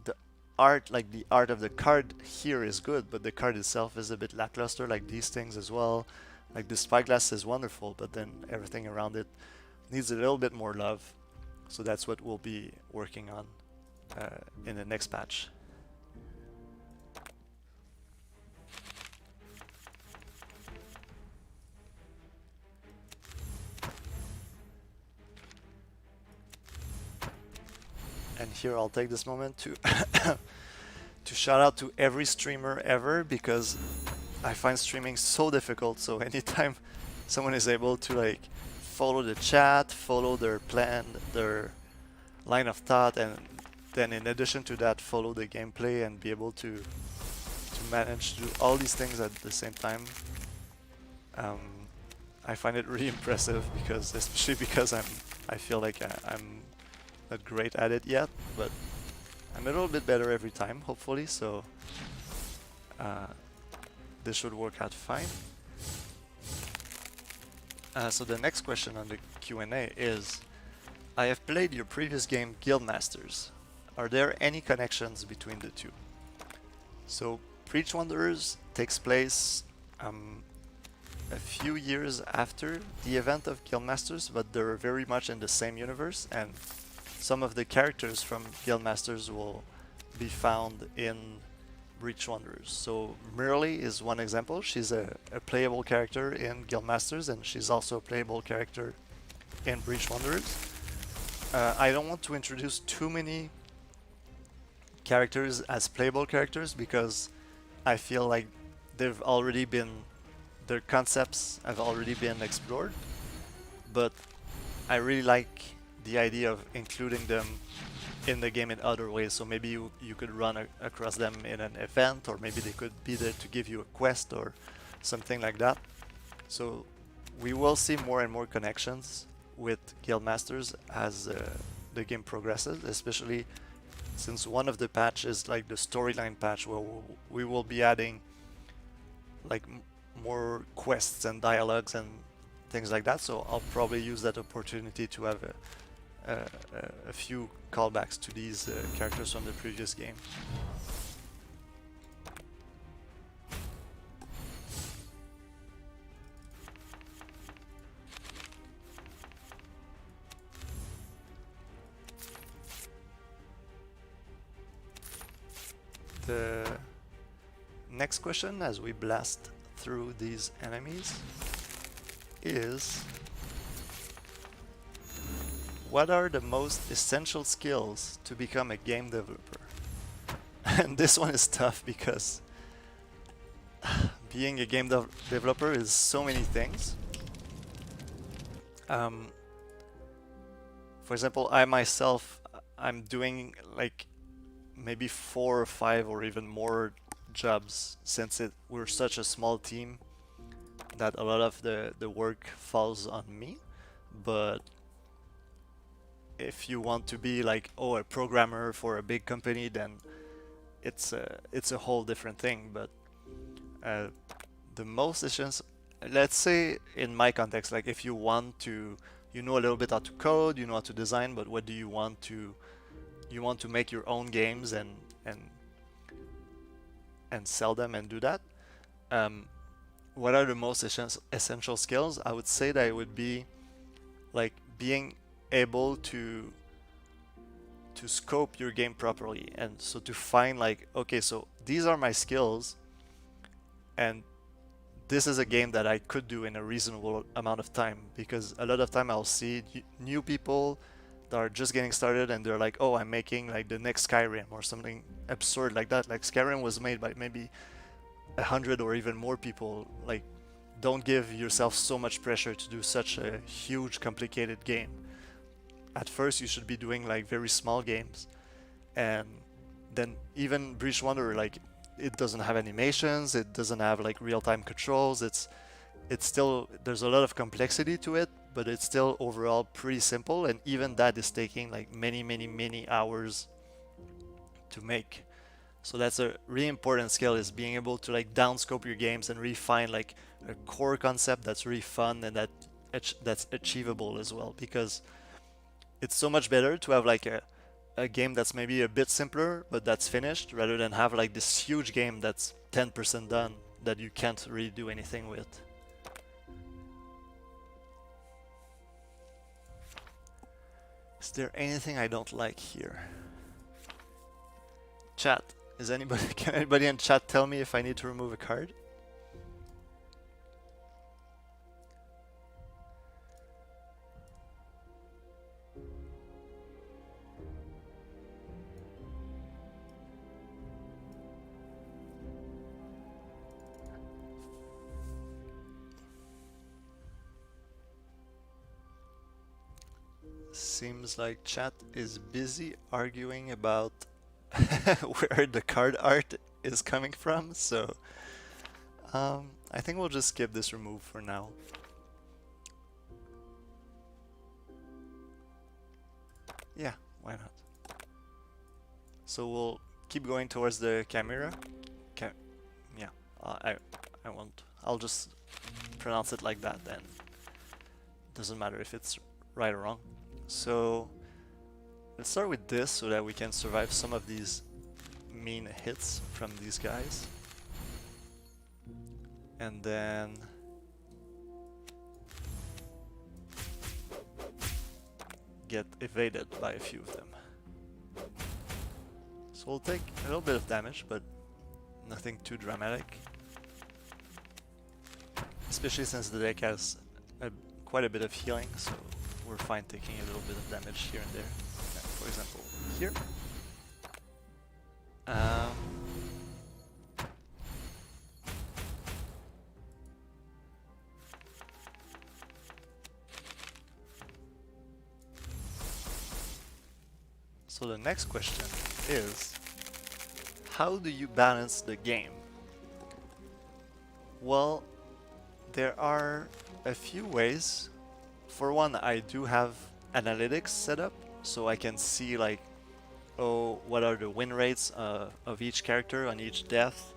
the art of the card here is good, but the card itself is a bit lackluster, like these things as well. Like this spyglass is wonderful, but then everything around it needs a little bit more love. So that's what we'll be working on in the next patch. And here I'll take this moment to to shout out to every streamer ever, because I find streaming so difficult. So anytime someone is able to like follow the chat, follow their plan, their line of thought, and then in addition to that follow the gameplay and be able to manage to do all these things at the same time, I find it really impressive, because especially because I feel like I'm not great at it yet, but I'm a little bit better every time, hopefully. So this should work out fine. So the next question on the Q&A is, I have played your previous game Guildmasters. Are there any connections between the two? So Breach Wanderers takes place a few years after the event of Guildmasters, but they're very much in the same universe, and some of the characters from Guildmasters will be found in Breach Wanderers. So Merle is one example. She's a playable character in Guildmasters, and she's also a playable character in Breach Wanderers. I don't want to introduce too many characters as playable characters because I feel like they've already been, their concepts have already been explored, but I really like the idea of including them in the game in other ways. So maybe you could run across them in an event, or maybe they could be there to give you a quest or something like that. So we will see more and more connections with Guildmasters as the game progresses, especially since one of the patches, like the storyline patch, where we will be adding like more quests and dialogues and things like that. So I'll probably use that opportunity to have a few callbacks to these characters from the previous game. The next question, as we blast through these enemies, is what are the most essential skills to become a game developer? And this one is tough because being a game developer is so many things. For example, I myself, I'm doing like maybe 4 or 5 or even more jobs, since we're such a small team that a lot of the work falls on me. But if you want to be like, oh, a programmer for a big company, then it's a whole different thing. But the most essential, let's say in my context, like if you want to, you know a little bit how to code, you know how to design, but what do you want to, you want to make your own games and sell them and do that. What are the most essential skills? I would say that it would be like being able to scope your game properly, and so to find like, okay, so these are my skills, and this is a game that I could do in a reasonable amount of time. Because a lot of time I'll see new people that are just getting started and they're like, oh, I'm making like the next Skyrim or something absurd like that. Like Skyrim was made by maybe 100 or even more people. Like, don't give yourself so much pressure to do such a huge, complicated game. At first, you should be doing like very small games, and then even Breach Wanderer, like, it doesn't have animations, it doesn't have like real-time controls. It's still, there's a lot of complexity to it, but it's still overall pretty simple, and even that is taking like many hours to make. So that's a really important skill, is being able to like downscope your games and really find like a core concept that's really fun and that's achievable as well. Because it's so much better to have like a game that's maybe a bit simpler but that's finished, rather than have like this huge game that's 10% done that you can't really do anything with. Is there anything I don't like here? Chat. Is anybody, can anybody in chat tell me if I need to remove a card? Seems like chat is busy arguing about where the card art is coming from, so I think we'll just skip this remove for now. Yeah, why not? So we'll keep going towards the camera. Yeah, I won't. I'll just pronounce it like that, then doesn't matter if it's right or wrong. So let's start with this so that we can survive some of these mean hits from these guys. and then get evaded by a few of them. So we'll take a little bit of damage, but nothing too dramatic. Especially since the deck has quite a bit of healing, so we're fine taking a little bit of damage here and there. For example, here. So the next question is, how do you balance the game? Well, there are a few ways. For one, I do have analytics set up, so I can see like, oh, what are the win rates of each character on each death,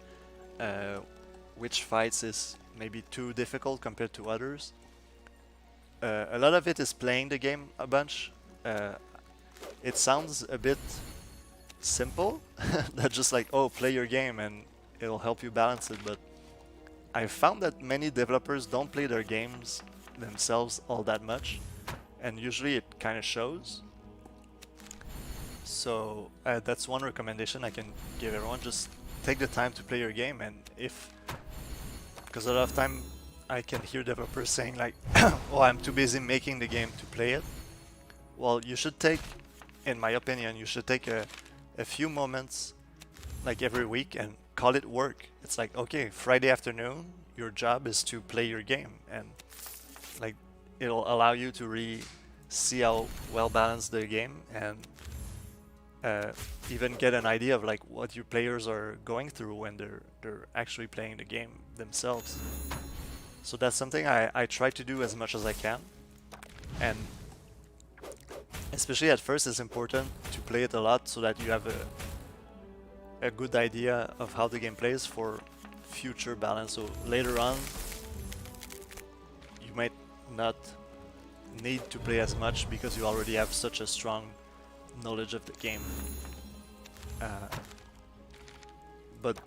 which fights is maybe too difficult compared to others. A lot of it is playing the game a bunch. It sounds a bit simple, that just like, oh, play your game and it'll help you balance it, but I found that many developers don't play their games themselves all that much, and usually it kind of shows. So that's one recommendation I can give everyone. Just take the time to play your game, and because a lot of time I can hear developers saying like, oh, I'm too busy making the game to play it. Well, you should take, in my opinion, you should take a few moments like every week and call it work. It's like, okay, Friday afternoon, your job is to play your game, and like it'll allow you to really see how well balanced the game, and even get an idea of like what your players are going through when they're actually playing the game themselves. So that's something I try to do as much as I can, and especially at first it's important to play it a lot so that you have a good idea of how the game plays for future balance. So later on you might not need to play as much because you already have such a strong knowledge of the game. But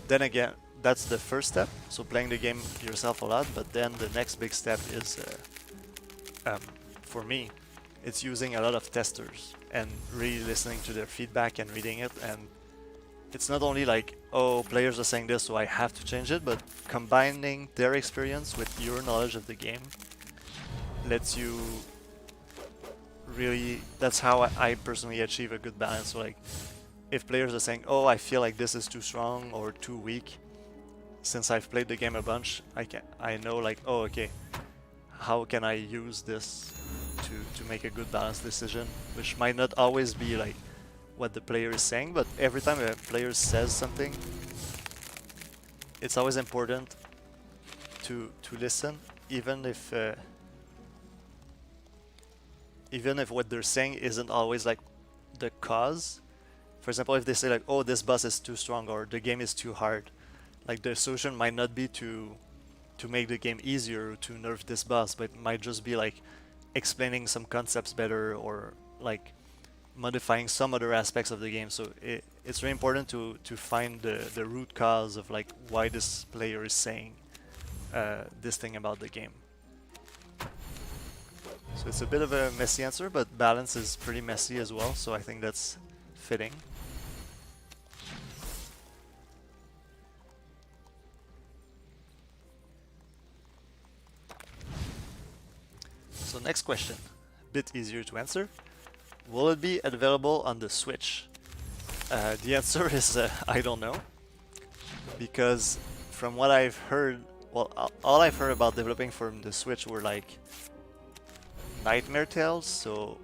then again, that's the first step, so playing the game yourself a lot, but then the next big step is, for me, it's using a lot of testers and really listening to their feedback and reading it. And it's not only like, oh, players are saying this so I have to change it, but combining their experience with your knowledge of the game lets you really, that's how I personally achieve a good balance. So like, if players are saying, oh, I feel like this is too strong or too weak, since I've played the game a bunch, I know like, oh, okay, how can I use this to make a good balanced decision, which might not always be like what the player is saying, but every time a player says something, it's always important to listen, even if what they're saying isn't always like the cause. For example, if they say like, oh, this boss is too strong or the game is too hard, like the solution might not be to make the game easier, to nerf this boss, but it might just be like explaining some concepts better, or like modifying some other aspects of the game. So it's really important to find the root cause of like why this player is saying this thing about the game. So it's a bit of a messy answer, but balance is pretty messy as well, so I think that's fitting. So next question, a bit easier to answer. Will it be available on the Switch? The answer is I don't know, because from what I've heard, well, all I've heard about developing for the Switch were like nightmare tales, so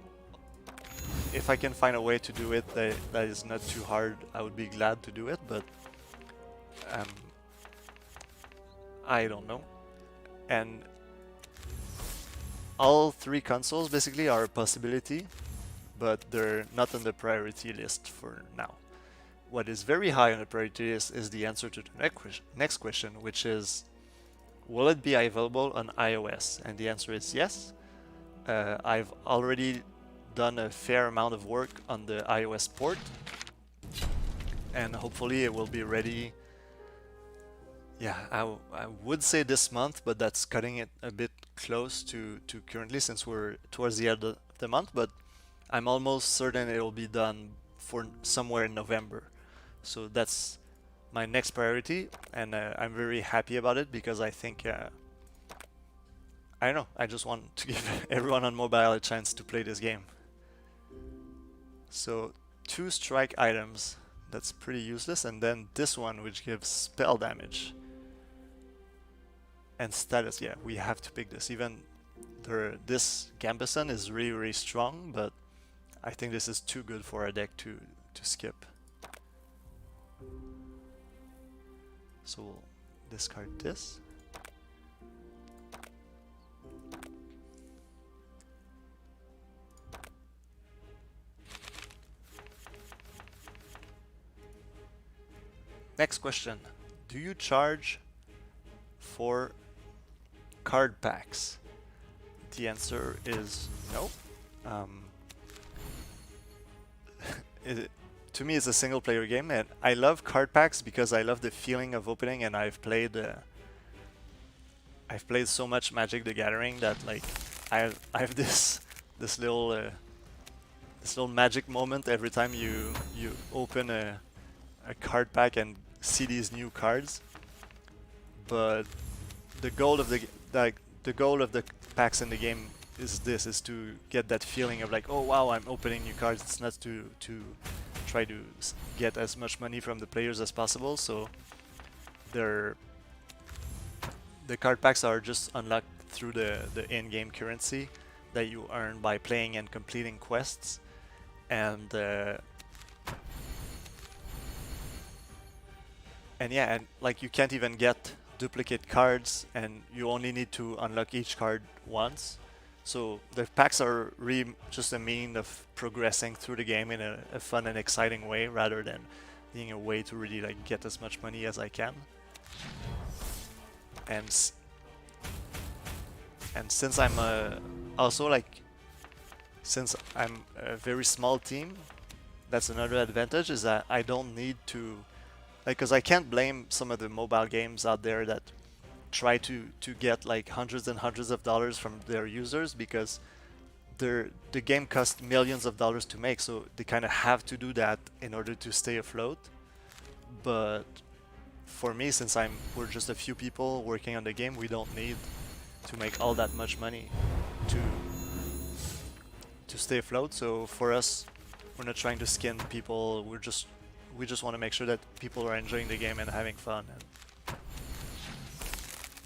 if I can find a way to do it that is not too hard, I would be glad to do it, but I don't know. And all three consoles basically are a possibility, but they're not on the priority list for now. What is very high on the priority list is the answer to the next question, which is, will it be available on iOS? And the answer is yes. I've already done a fair amount of work on the iOS port, and hopefully it will be ready Yeah, I would say this month, but that's cutting it a bit close to currently since we're towards the end of the month. But I'm almost certain it'll be done for somewhere in November. So that's my next priority, and I'm very happy about it because I think I don't know. I just want to give everyone on mobile a chance to play this game. So 2 strike items. That's pretty useless, and then this one which gives spell damage. And status, yeah, we have to pick this. Even this Gambeson is really, really strong, but I think this is too good for our deck to skip. So we'll discard this. Next question. Do you charge for card packs? The answer is no. Um, to me, it's a single player game, and I love card packs because I love the feeling of opening, and I've played so much Magic the Gathering that like I have this little magic moment every time you open a card pack and see these new cards. But the goal of the goal of the packs in the game is to get that feeling of like, oh wow, I'm opening new cards. It's not to try to get as much money from the players as possible. So the card packs are just unlocked through the in-game currency that you earn by playing and completing quests, and yeah, and like you can't even get duplicate cards, and you only need to unlock each card once. So the packs are really just a mean of progressing through the game in a fun and exciting way, rather than being a way to really like get as much money as I can. And since I'm also like since I'm a very small team, that's another advantage, is that I don't need to like, because I can't blame some of the mobile games out there that try to get like hundreds and hundreds of dollars from their users, because the game costs millions of dollars to make, so they kind of have to do that in order to stay afloat. But for me, since we're just a few people working on the game, we don't need to make all that much money to stay afloat. So for us, we're not trying to skin people. We just want to make sure that people are enjoying the game and having fun, and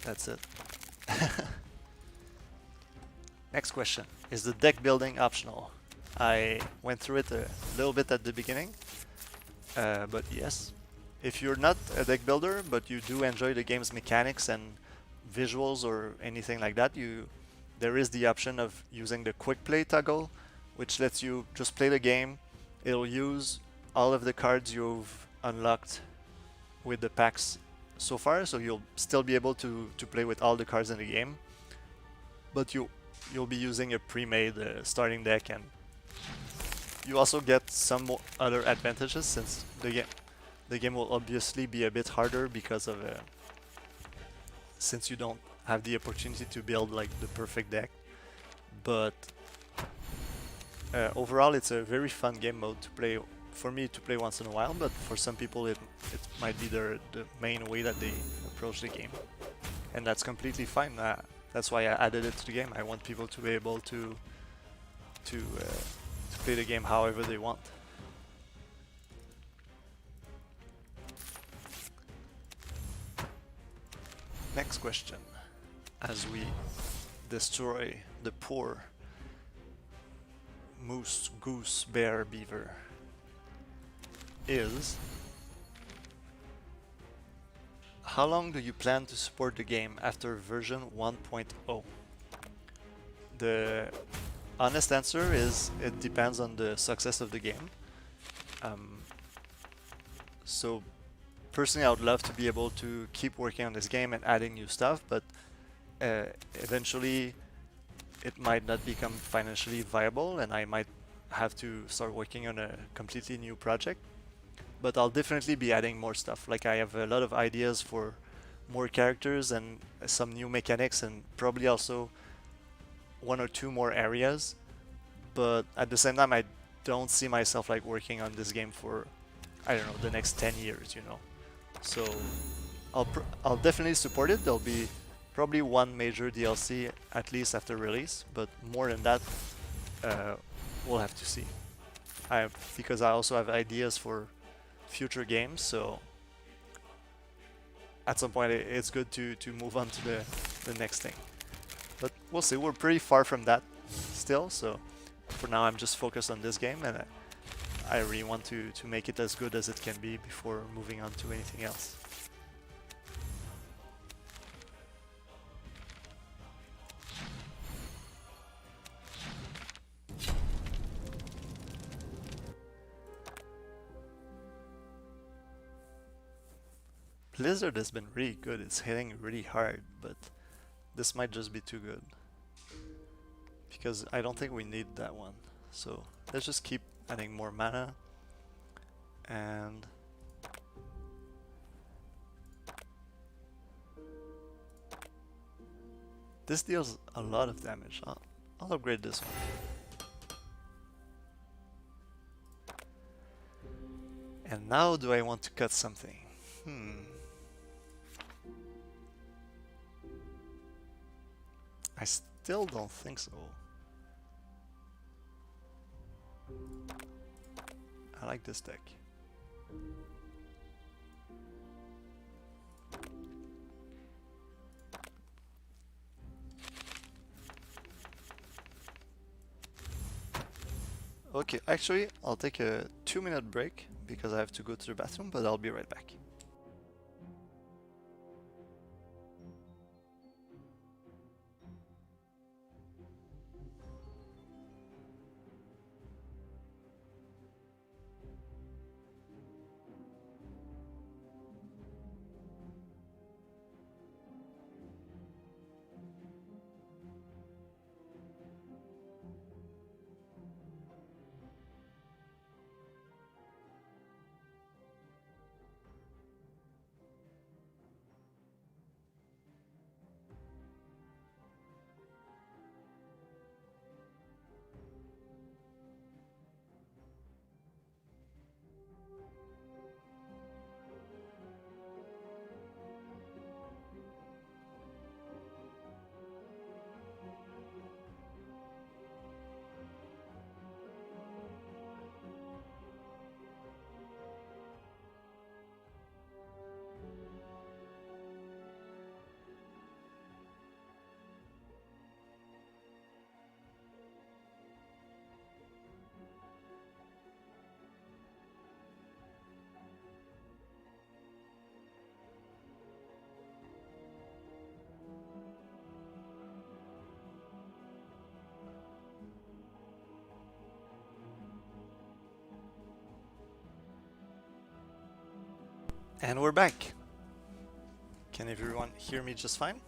that's it. Next question. Is the deck building optional? I went through it a little bit at the beginning, but yes. If you're not a deck builder, but you do enjoy the game's mechanics and visuals or anything like that, there is the option of using the quick play toggle, which lets you just play the game. It'll use all of the cards you've unlocked with the packs so far, so you'll still be able to play with all the cards in the game, but you'll be using a pre-made starting deck, and you also get some other advantages, since the game will obviously be a bit harder because of since you don't have the opportunity to build like the perfect deck. But overall, it's a very fun game mode to play, for me to play once in a while, but for some people it might be the main way that they approach the game, and that's completely fine. That's why I added it to the game. I want people to be able to play the game however they want. Next question. As we destroy the poor moose, goose, bear, beaver, is how long do you plan to support the game after version 1.0? The honest answer is it depends on the success of the game. So personally, I would love to be able to keep working on this game and adding new stuff, but eventually it might not become financially viable, and I might have to start working on a completely new project. But I'll definitely be adding more stuff. Like, I have a lot of ideas for more characters and some new mechanics, and probably also one or two more areas. But at the same time, I don't see myself like working on this game for, I don't know, the next 10 years, you know. So I'll definitely support it. There'll be probably one major DLC at least after release, but more than that, uh, we'll have to see. Because I also have ideas for future games, so at some point it's good to move on to the next thing. But we'll see. We're pretty far from that still, so for now I'm just focused on this game, and I really want to make it as good as it can be before moving on to anything else. Blizzard has been really good. It's hitting really hard, but this might just be too good. Because I don't think we need that one. So let's just keep adding more mana. And this deals a lot of damage. I'll upgrade this one. And now do I want to cut something? I still don't think so. I like this deck. Okay, actually, I'll take a 2-minute break because I have to go to the bathroom, but I'll be right back. And we're back. Can everyone hear me just fine?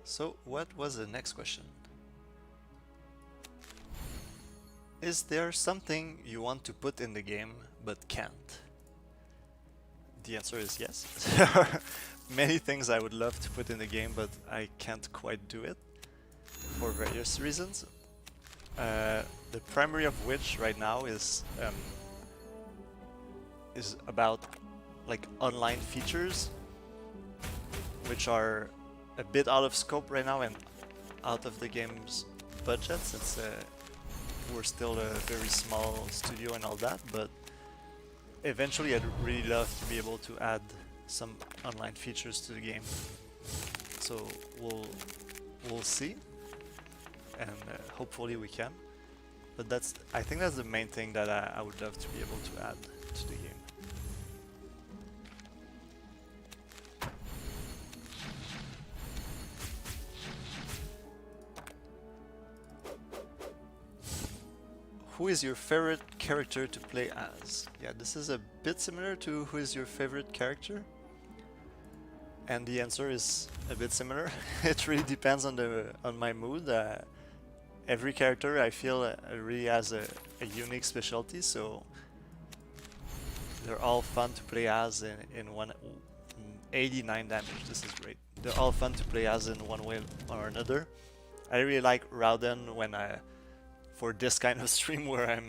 So what was the next question? Is there something you want to put in the game but can't? The answer is yes. There are many things I would love to put in the game, but I can't quite do it for various reasons. The primary of which right now is about like online features, which are a bit out of scope right now and out of the game's budget, since we're still a very small studio and all that, but eventually I'd really love to be able to add some online features to the game. So we'll see, and hopefully we can. But I think that's the main thing that I would love to be able to add to the game. who is your favorite character to play as? Yeah, this is a bit similar to who is your favorite character. And the answer is a bit similar. It really depends on my mood. Every character I feel really has a unique specialty, so they're all fun to play as in one. 89 damage, this is great. They're all fun to play as in one way or another. I really like Rauden when for this kind of stream where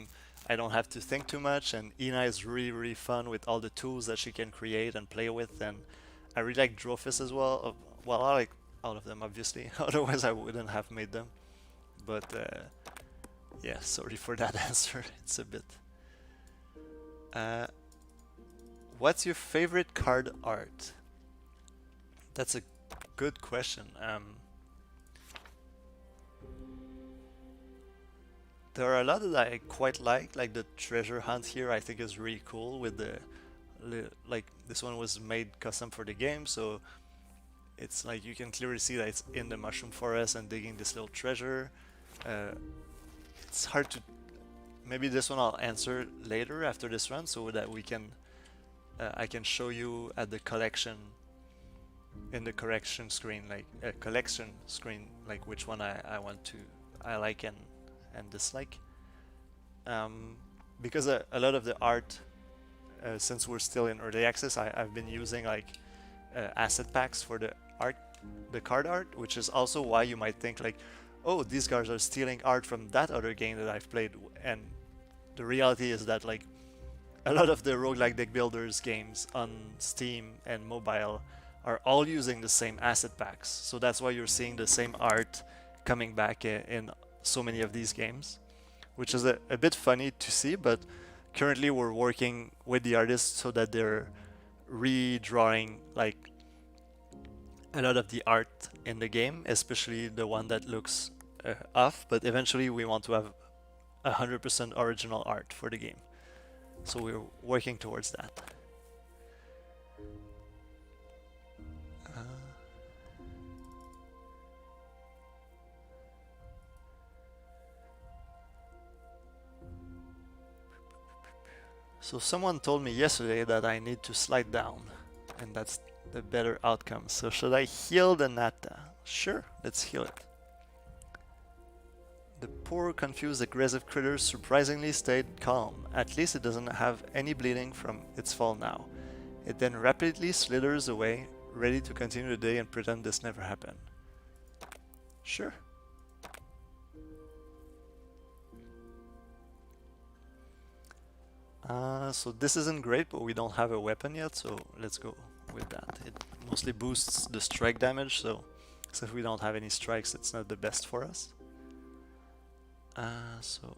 I don't have to think too much, and Ina is really fun with all the tools that she can create and play with, and I really like Drophis as well. Well, I like all of them obviously, otherwise I wouldn't have made them. But yeah, sorry for that answer, it's a bit. What's your favorite card art? That's a good question. There are a lot that I quite like the treasure hunt here I think is really cool with the, like this one was made custom for the game, so it's like you can clearly see that it's in the mushroom forest and digging this little treasure. It's hard to, maybe this one I'll answer later after this run so that we can, I can show you at the collection, in the correction screen, like a collection screen, like which one I want to, I like and dislike. Because a lot of the art, since we're still in early access, I've been using like asset packs for the art, the card art, which is also why you might think like, oh, these guys are stealing art from that other game that I've played, and the reality is that like a lot of the roguelike deck builders games on Steam and mobile are all using the same asset packs, so that's why you're seeing the same art coming back in so many of these games, which is a bit funny to see, but currently we're working with the artists so that they're redrawing like a lot of the art in the game, especially the one that looks off, but eventually we want to have 100% original art for the game, so we're working towards that. So someone told me yesterday that I need to slide down, and that's the better outcome. So should I heal the Nata? Sure, let's heal it. The poor, confused, aggressive critter surprisingly stayed calm. At least it doesn't have any bleeding from its fall now. It then rapidly slithers away, ready to continue the day and pretend this never happened. Sure. So this isn't great, but we don't have a weapon yet, so let's go with that. It mostly boosts the strike damage, so if we don't have any strikes, it's not the best for us. So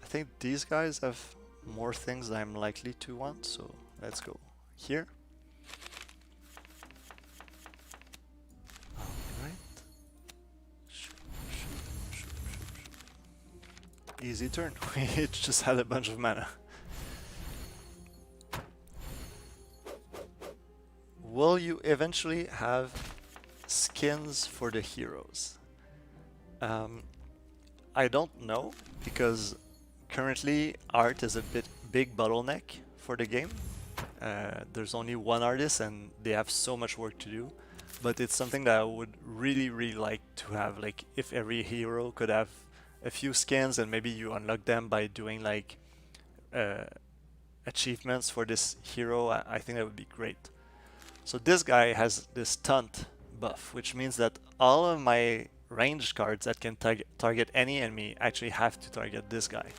I think these guys have more things that I'm likely to want, so let's go here. Easy turn. We just had a bunch of mana. Will you eventually have skins for the heroes? I don't know, because currently art is a big bottleneck for the game. There's only one artist and they have so much work to do, but it's something that I would really like to have. Like if every hero could have a few skins, and maybe you unlock them by doing like achievements for this hero, I think that would be great. So this guy has this taunt buff, which means that all of my ranged cards that can target any enemy actually have to target this guy.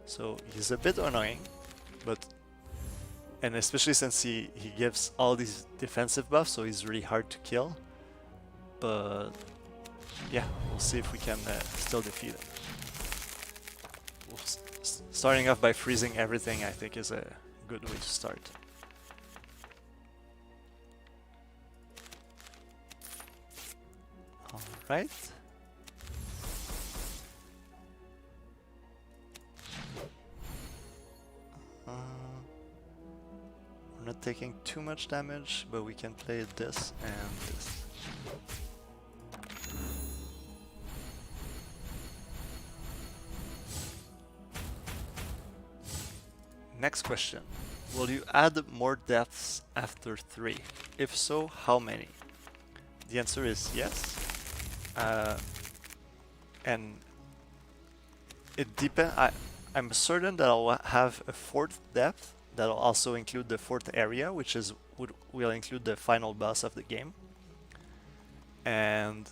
So he's a bit annoying, but, and especially since he gives all these defensive buffs, so he's really hard to kill. But yeah, we'll see if we can still defeat him. Starting off by freezing everything, I think, is a good way to start. Alright. We're not taking too much damage, but we can play this and this. Next question. Will you add more deaths after 3? If so, how many? The answer is yes. And it depends. I'm certain that I'll have a 4th death that'll also include the 4th area, which will include the final boss of the game. And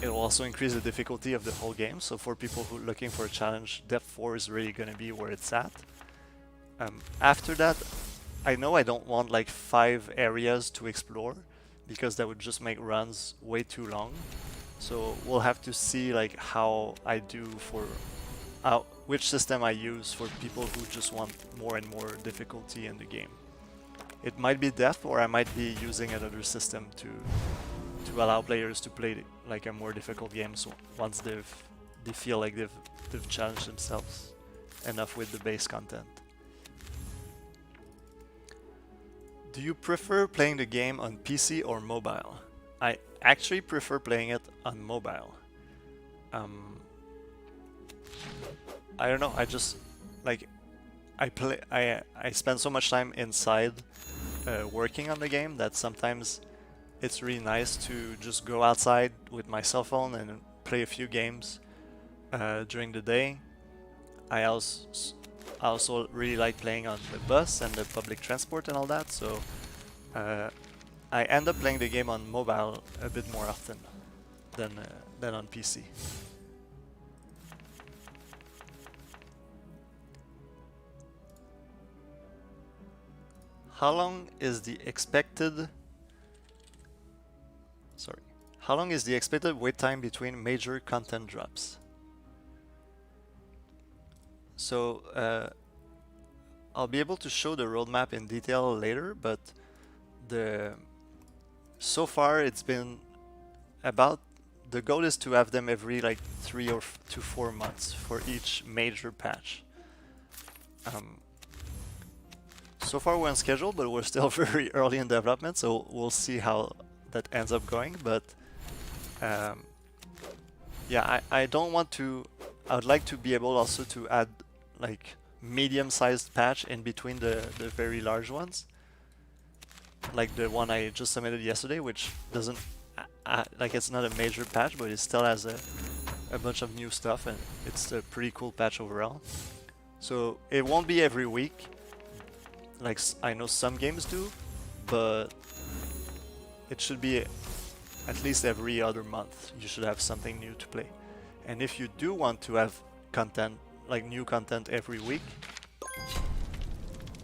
it will also increase the difficulty of the whole game. So for people who are looking for a challenge, depth 4 is really going to be where it's at. After that, I know I don't want like 5 areas to explore because that would just make runs way too long. So we'll have to see like how I do for which system I use for people who just want more and more difficulty in the game. It might be depth, or I might be using another system to allow players to play like a more difficult game. So once they feel like they've challenged themselves enough with the base content. Do you prefer playing the game on PC or mobile? I actually prefer playing it on mobile. I don't know. I just like I spend so much time inside working on the game that sometimes it's really nice to just go outside with my cell phone and play a few games during the day. I also really like playing on the bus and the public transport and all that, so I end up playing the game on mobile a bit more often than on PC. How long is the expected wait time between major content drops? So I'll be able to show the roadmap in detail later, but so far it's been about, the goal is to have them every like 3 to 4 months for each major patch. So far we're on schedule, but we're still very early in development, so we'll see how that ends up going. But yeah, I don't want to. I would like to be able also to add like medium-sized patch in between the very large ones, like the one I just submitted yesterday, which doesn't like, it's not a major patch, but it still has a bunch of new stuff, and it's a pretty cool patch overall. So it won't be every week, like I know some games do, but it should be at least every other month. You should have something new to play. And if you do want to have content, like new content every week,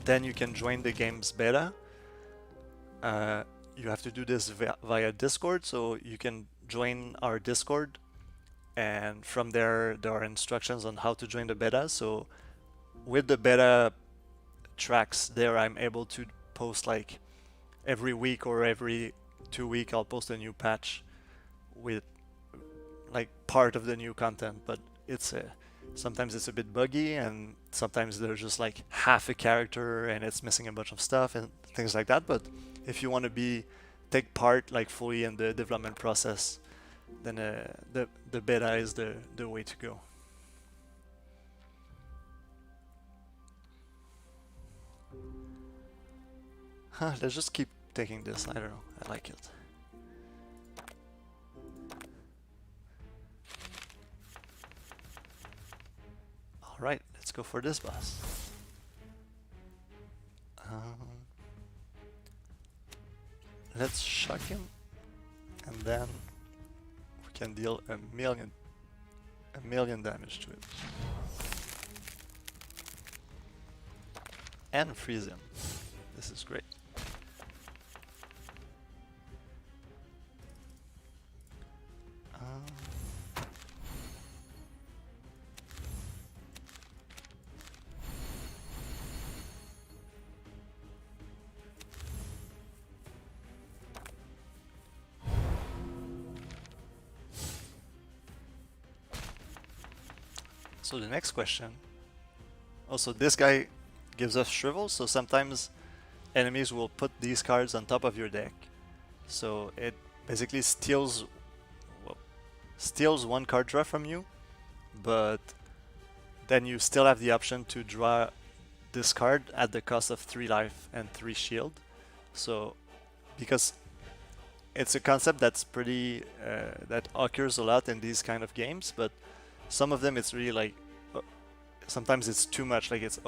then you can join the game's beta. You have to do this via Discord, so you can join our Discord, and from there are instructions on how to join the beta. So with the beta tracks there, I'm able to post like every week or every 2 weeks. I'll post a new patch with like part of the new content, but sometimes it's a bit buggy, and sometimes there's just like half a character and it's missing a bunch of stuff and things like that. But if you want to take part like fully in the development process, then the beta is the way to go. Let's just keep taking this. I don't know. I like it. Alright, let's go for this boss. Let's shock him, and then we can deal a million damage to it. And freeze him. This is great. So the next question. Also, this guy gives us shrivel, so sometimes enemies will put these cards on top of your deck. So it basically steals 1 card draw from you, but then you still have the option to draw this card at the cost of 3 life and 3 shield. So, because it's a concept that's pretty that occurs a lot in these kind of games, but some of them it's really like sometimes it's too much. Like it's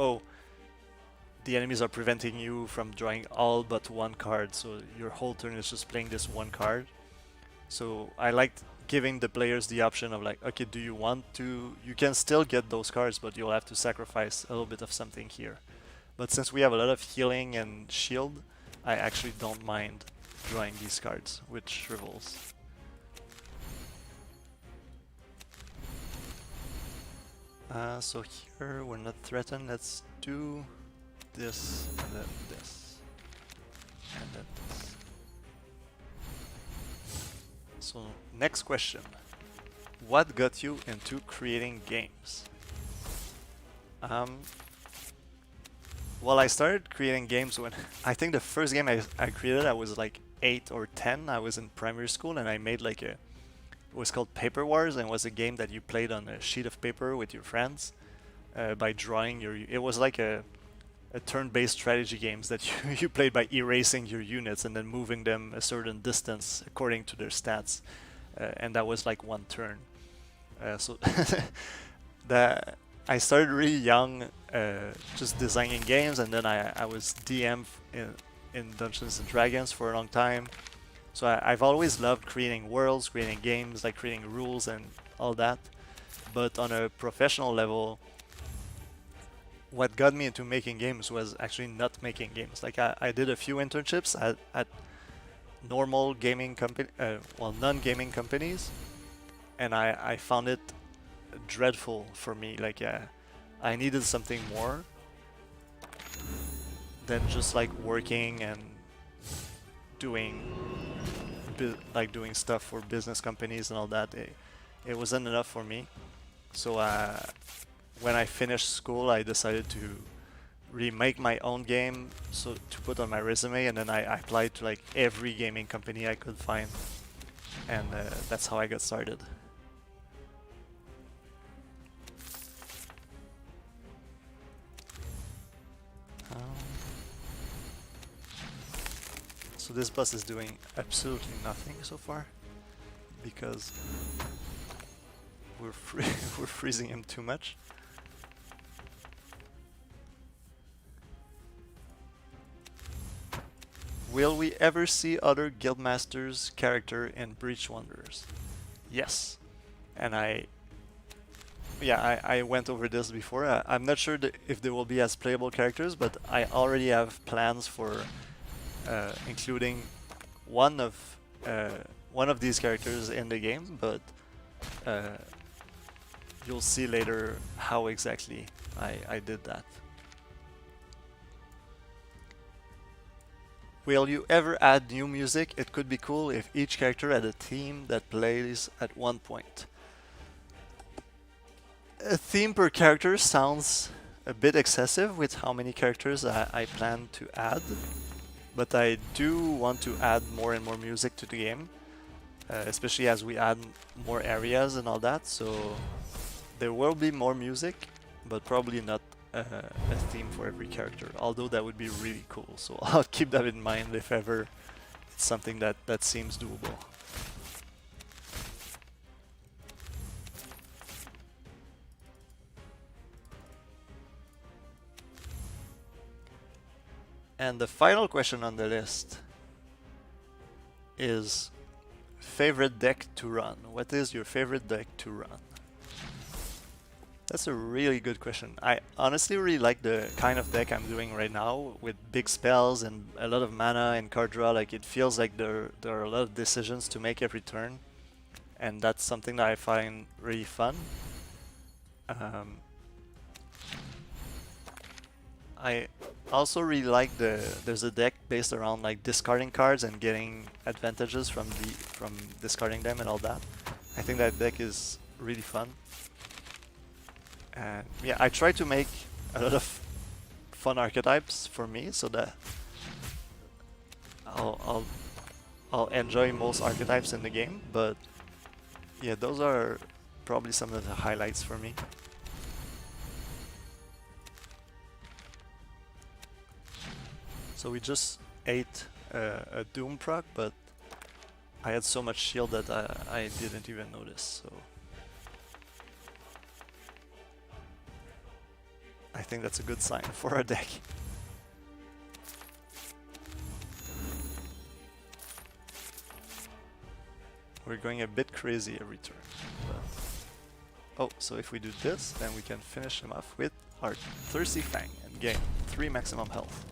the enemies are preventing you from drawing all but one card, so your whole turn is just playing this one card. So I liked giving the players the option of like, okay, do you want to? You can still get those cards, but you'll have to sacrifice a little bit of something here. But since we have a lot of healing and shield, I actually don't mind drawing these cards with shrivels. So here we're not threatened. Let's do this and then this and then this. So next question. What got you into creating games? Well, I started creating games when I think the first game I created I was like 8 or 10. I was in primary school and I made like it was called Paper Wars, and was a game that you played on a sheet of paper with your friends by drawing your. It was like a turn-based strategy games that you played by erasing your units and then moving them a certain distance according to their stats, and that was like one turn. So that I started really young, just designing games, and then I was DM in Dungeons and Dragons for a long time. So I've always loved creating worlds, creating games, like creating rules and all that. But on a professional level, what got me into making games was actually not making games. Like I did a few internships at normal gaming company, non-gaming companies, and I found it dreadful for me. Like I needed something more than just like working and doing stuff for business companies and all that. It wasn't enough for me. So when I finished school, I decided to really make my own game, so to put on my resume, and then I applied to like every gaming company I could find, and that's how I got started. So this boss is doing absolutely nothing so far because we're we're freezing him too much. Will we ever see other Guildmasters character in Breach Wanderers? Yes, and I went over this before. I'm not sure if they will be as playable characters, but I already have plans for including one of these characters in the game, but you'll see later how exactly I did that. Will you ever add new music? It could be cool if each character had a theme that plays at one point. A theme per character sounds a bit excessive with how many characters I plan to add, but I do want to add more and more music to the game, especially as we add more areas and all that, so there will be more music, but probably not a theme for every character, although that would be really cool, so I'll keep that in mind if ever it's something that seems doable. And the final question on the list is favorite deck to run. What is your favorite deck to run? That's a really good question. I honestly really like the kind of deck I'm doing right now with big spells and a lot of mana and card draw. Like it feels like there are a lot of decisions to make every turn, and that's something that I find really fun. I also really like there's a deck based around like discarding cards and getting advantages from discarding them and all that. I think that deck is really fun. And yeah, I try to make a lot of fun archetypes for me so that I'll enjoy most archetypes in the game, but yeah, those are probably some of the highlights for me. So we just ate a Doom proc, but I had so much shield that I didn't even notice, so I think that's a good sign for our deck. We're going a bit crazy every turn. But oh, so if we do this, then we can finish him off with our Thirsty Fang and gain 3 maximum health.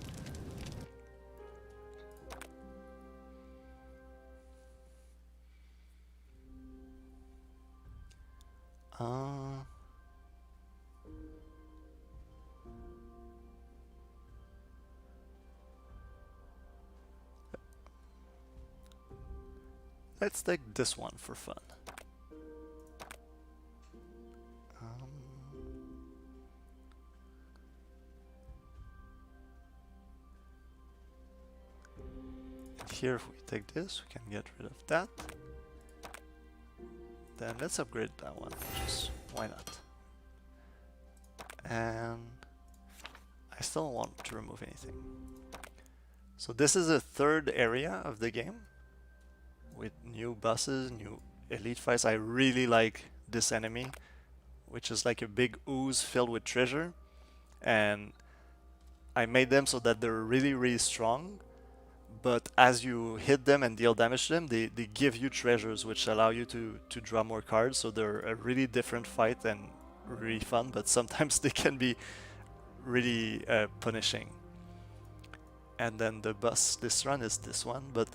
Let's take this one for fun. Here, if we take this, we can get rid of that. Then let's upgrade that one, just why not? And I still don't want to remove anything. So this is the third area of the game with new bosses, new elite fights. I really like this enemy, which is like a big ooze filled with treasure, and I made them so that they're really strong, but as you hit them and deal damage to them, they give you treasures which allow you to draw more cards, so they're a really different fight and really fun, but sometimes they can be really punishing. And then the boss this run is this one, but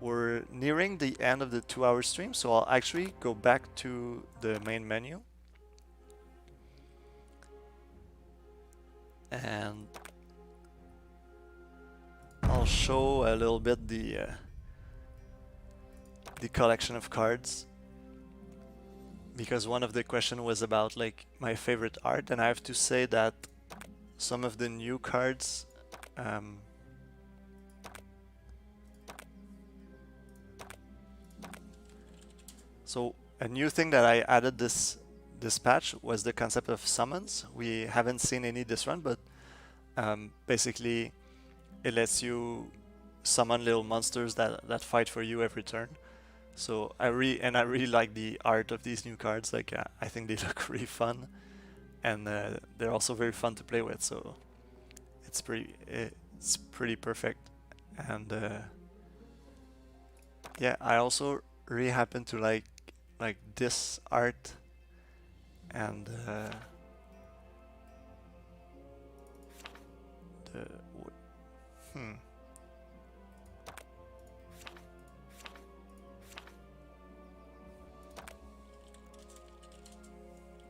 we're nearing the end of the 2-hour stream, so I'll actually go back to the main menu. And I'll show a little bit the collection of cards, because one of the questions was about like my favorite art, and I have to say that some of the new cards so a new thing that I added this patch was the concept of summons. We haven't seen any this run, but basically it lets you summon little monsters that fight for you every turn. So I really like the art of these new cards. Like I think they look really fun, and they're also very fun to play with. So it's pretty perfect. And yeah, I also really happen to like this art, and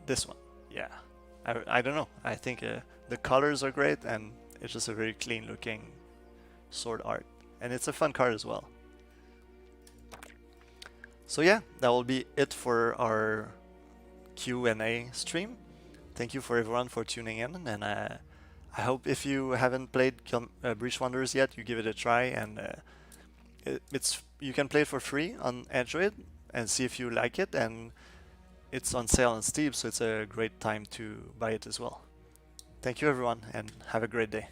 this one, yeah. I don't know. I think the colors are great, and it's just a very clean looking sword art, and it's a fun card as well. So yeah, that will be it for our Q&A stream. Thank you for everyone for tuning in, and I hope if you haven't played Breach Wonders yet, you give it a try, and you can play it for free on Android and see if you like it, and it's on sale on Steam, so it's a great time to buy it as well. Thank you everyone, and have a great day.